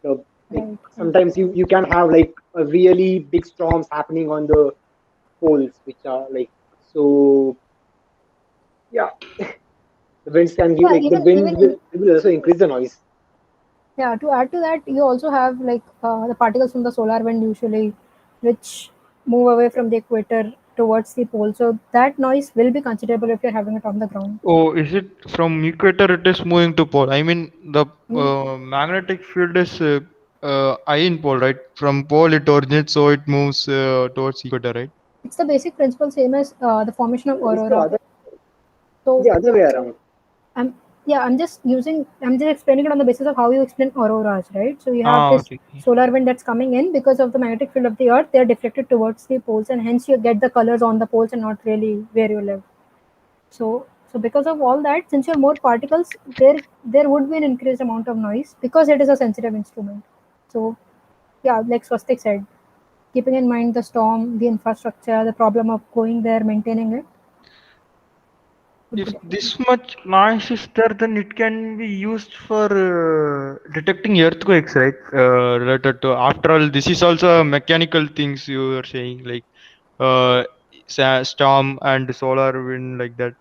So like
right, right.
sometimes you can have like a really big storms happening on the poles, which are like so yeah. The winds can give
Yeah,
like the
even
wind will also increase the noise.
yeah, to add to that, you also have like the particles from the solar wind usually, which move away from the equator towards the pole. So that noise will be considerable if you're having it on the ground.
Oh, is it from equator? It is moving to pole. I mean, the
Mm,
magnetic field is I in pole, right? From pole it originates, so it moves towards equator, right?
it's the basic principle, same as the formation of
It's
aurora. So
the other way around.
I'm yeah, I'm just explaining it on the basis of how you explain auroras, right? So you have
Ah,
this
okay.
solar wind that's coming in because of the magnetic field of the Earth. They're deflected towards the poles, and hence you get the colors on the poles and not really where you live. So because of all that, since you have more particles, there would be an increased amount of noise because it is a sensitive instrument. So yeah, like Swastik said, keeping in mind the storm, the infrastructure, the problem of going there, maintaining it, would be
If
difficult.
this much noise is there, then it can be used for detecting earthquakes, right? Related to, after all, this is also mechanical things you are saying, like uh, storm and solar wind, like that.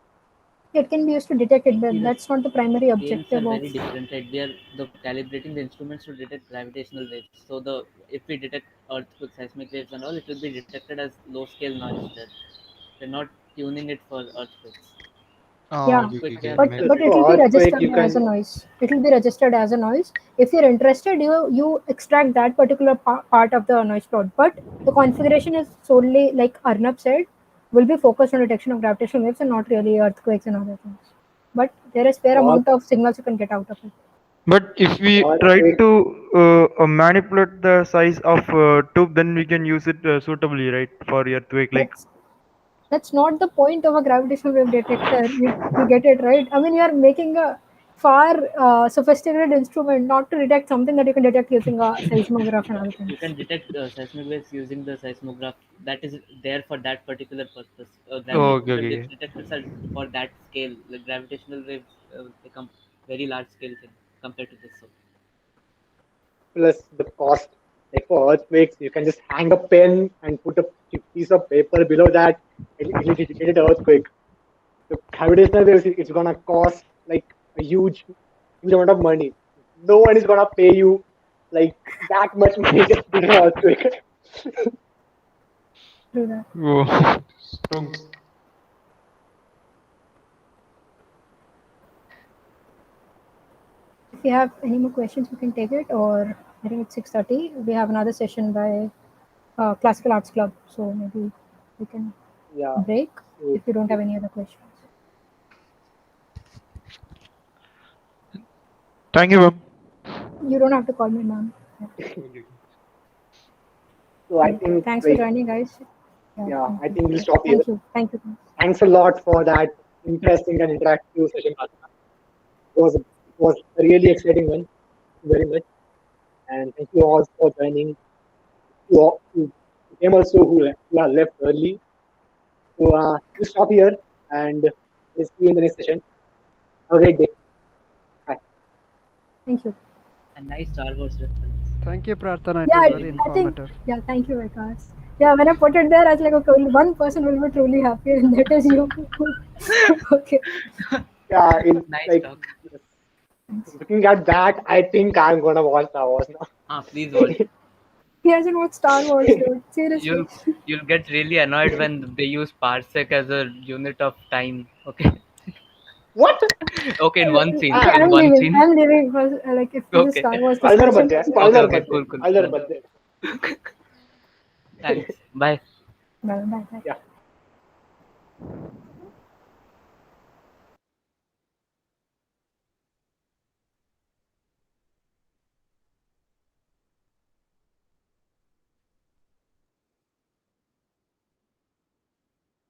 It can be used to detect it,
See,
but
the
that's not the primary
scales are
objective of.
very different, right? They are the calibrating the instruments to detect gravitational waves. So the if we detect earthquake, seismic waves and all, it will be detected as low scale noise there. We're not tuning it for earthquakes.
Ah,
Yeah,
okay, okay,
Earthquake we
okay,
are
that
but
makes
but
sense.
it
For
will be
earthquake,
registered
you
as a
can
noise. It will be registered as a noise. If you're interested, you extract that particular part of the noise plot. But the configuration is solely, like Arnab said, will be focused on detection of gravitational waves and not really earthquakes and other things. But there is fair
for
amount of signals you can get out of it.
But if we try
earthquake.
to manipulate the size of tube, then we can use it suitably, right, for earthquake. Like,
That's that's not the point of a gravitational wave detector. You get it right. I mean, you are making a far sophisticated instrument not to detect something that you can detect using a seismograph and other
you
things.
can detect seismic waves using the seismograph that is there for that particular purpose.
okay,
Gravitational wave
okay.
detectors are for that scale. Like gravitational waves become very large scale thing compared to this. So
Plus the cost. Like for earthquakes, you can just hang a pen and put a piece of paper below that. It will detect an earthquake. The gravitational waves, it's gonna cost like a huge amount of money. No one is gonna pay you like that much money just to do an earthquake.
True that.
Oh, strong.
If you have any more questions, we can take it. Or I think it's 6:30. We have another session by Classical Arts Club. So maybe we can
Yeah.
break
So
if you don't have any other questions.
Thank you, ma'am.
You don't have to call me ma'am. Yeah.
Okay.
so I
Right.
think
Thanks for
like
joining, guys. Yeah.
yeah,
Thank
I
you.
think we'll stop here.
Thank you. Thank you.
Thanks a lot for that interesting and interactive session. It was a really exciting one. Thank you very much. and thank you all for joining. To them also who are left early. So we'll stop here and we'll see you in the next session. Have a great day. Bye.
Thank you.
A nice Star Wars reference.
Thank you, Prarthana. It
Yeah,
was very
I think.
informative.
Yeah, thank you, Vikas. Yeah, when I put it there, I was like, okay, only one person will be truly happy, and that is you. Okay.
Yeah, it's
Nice
like
talk.
looking at that, I think I'm gonna watch Star Wars now.
Please watch.
He hasn't watched Star Wars, dude. Seriously.
You'll get really annoyed when they use parsec as a unit of time. Okay.
What?
Okay, in one scene.
Okay,
In
I'm
one
leaving.
scene.
I'm leaving for like if this is
Okay.
Star Wars
I'll
discussion.
Okay, cool.
I'll budget.
Thanks. Bye.
Bye.
Yeah.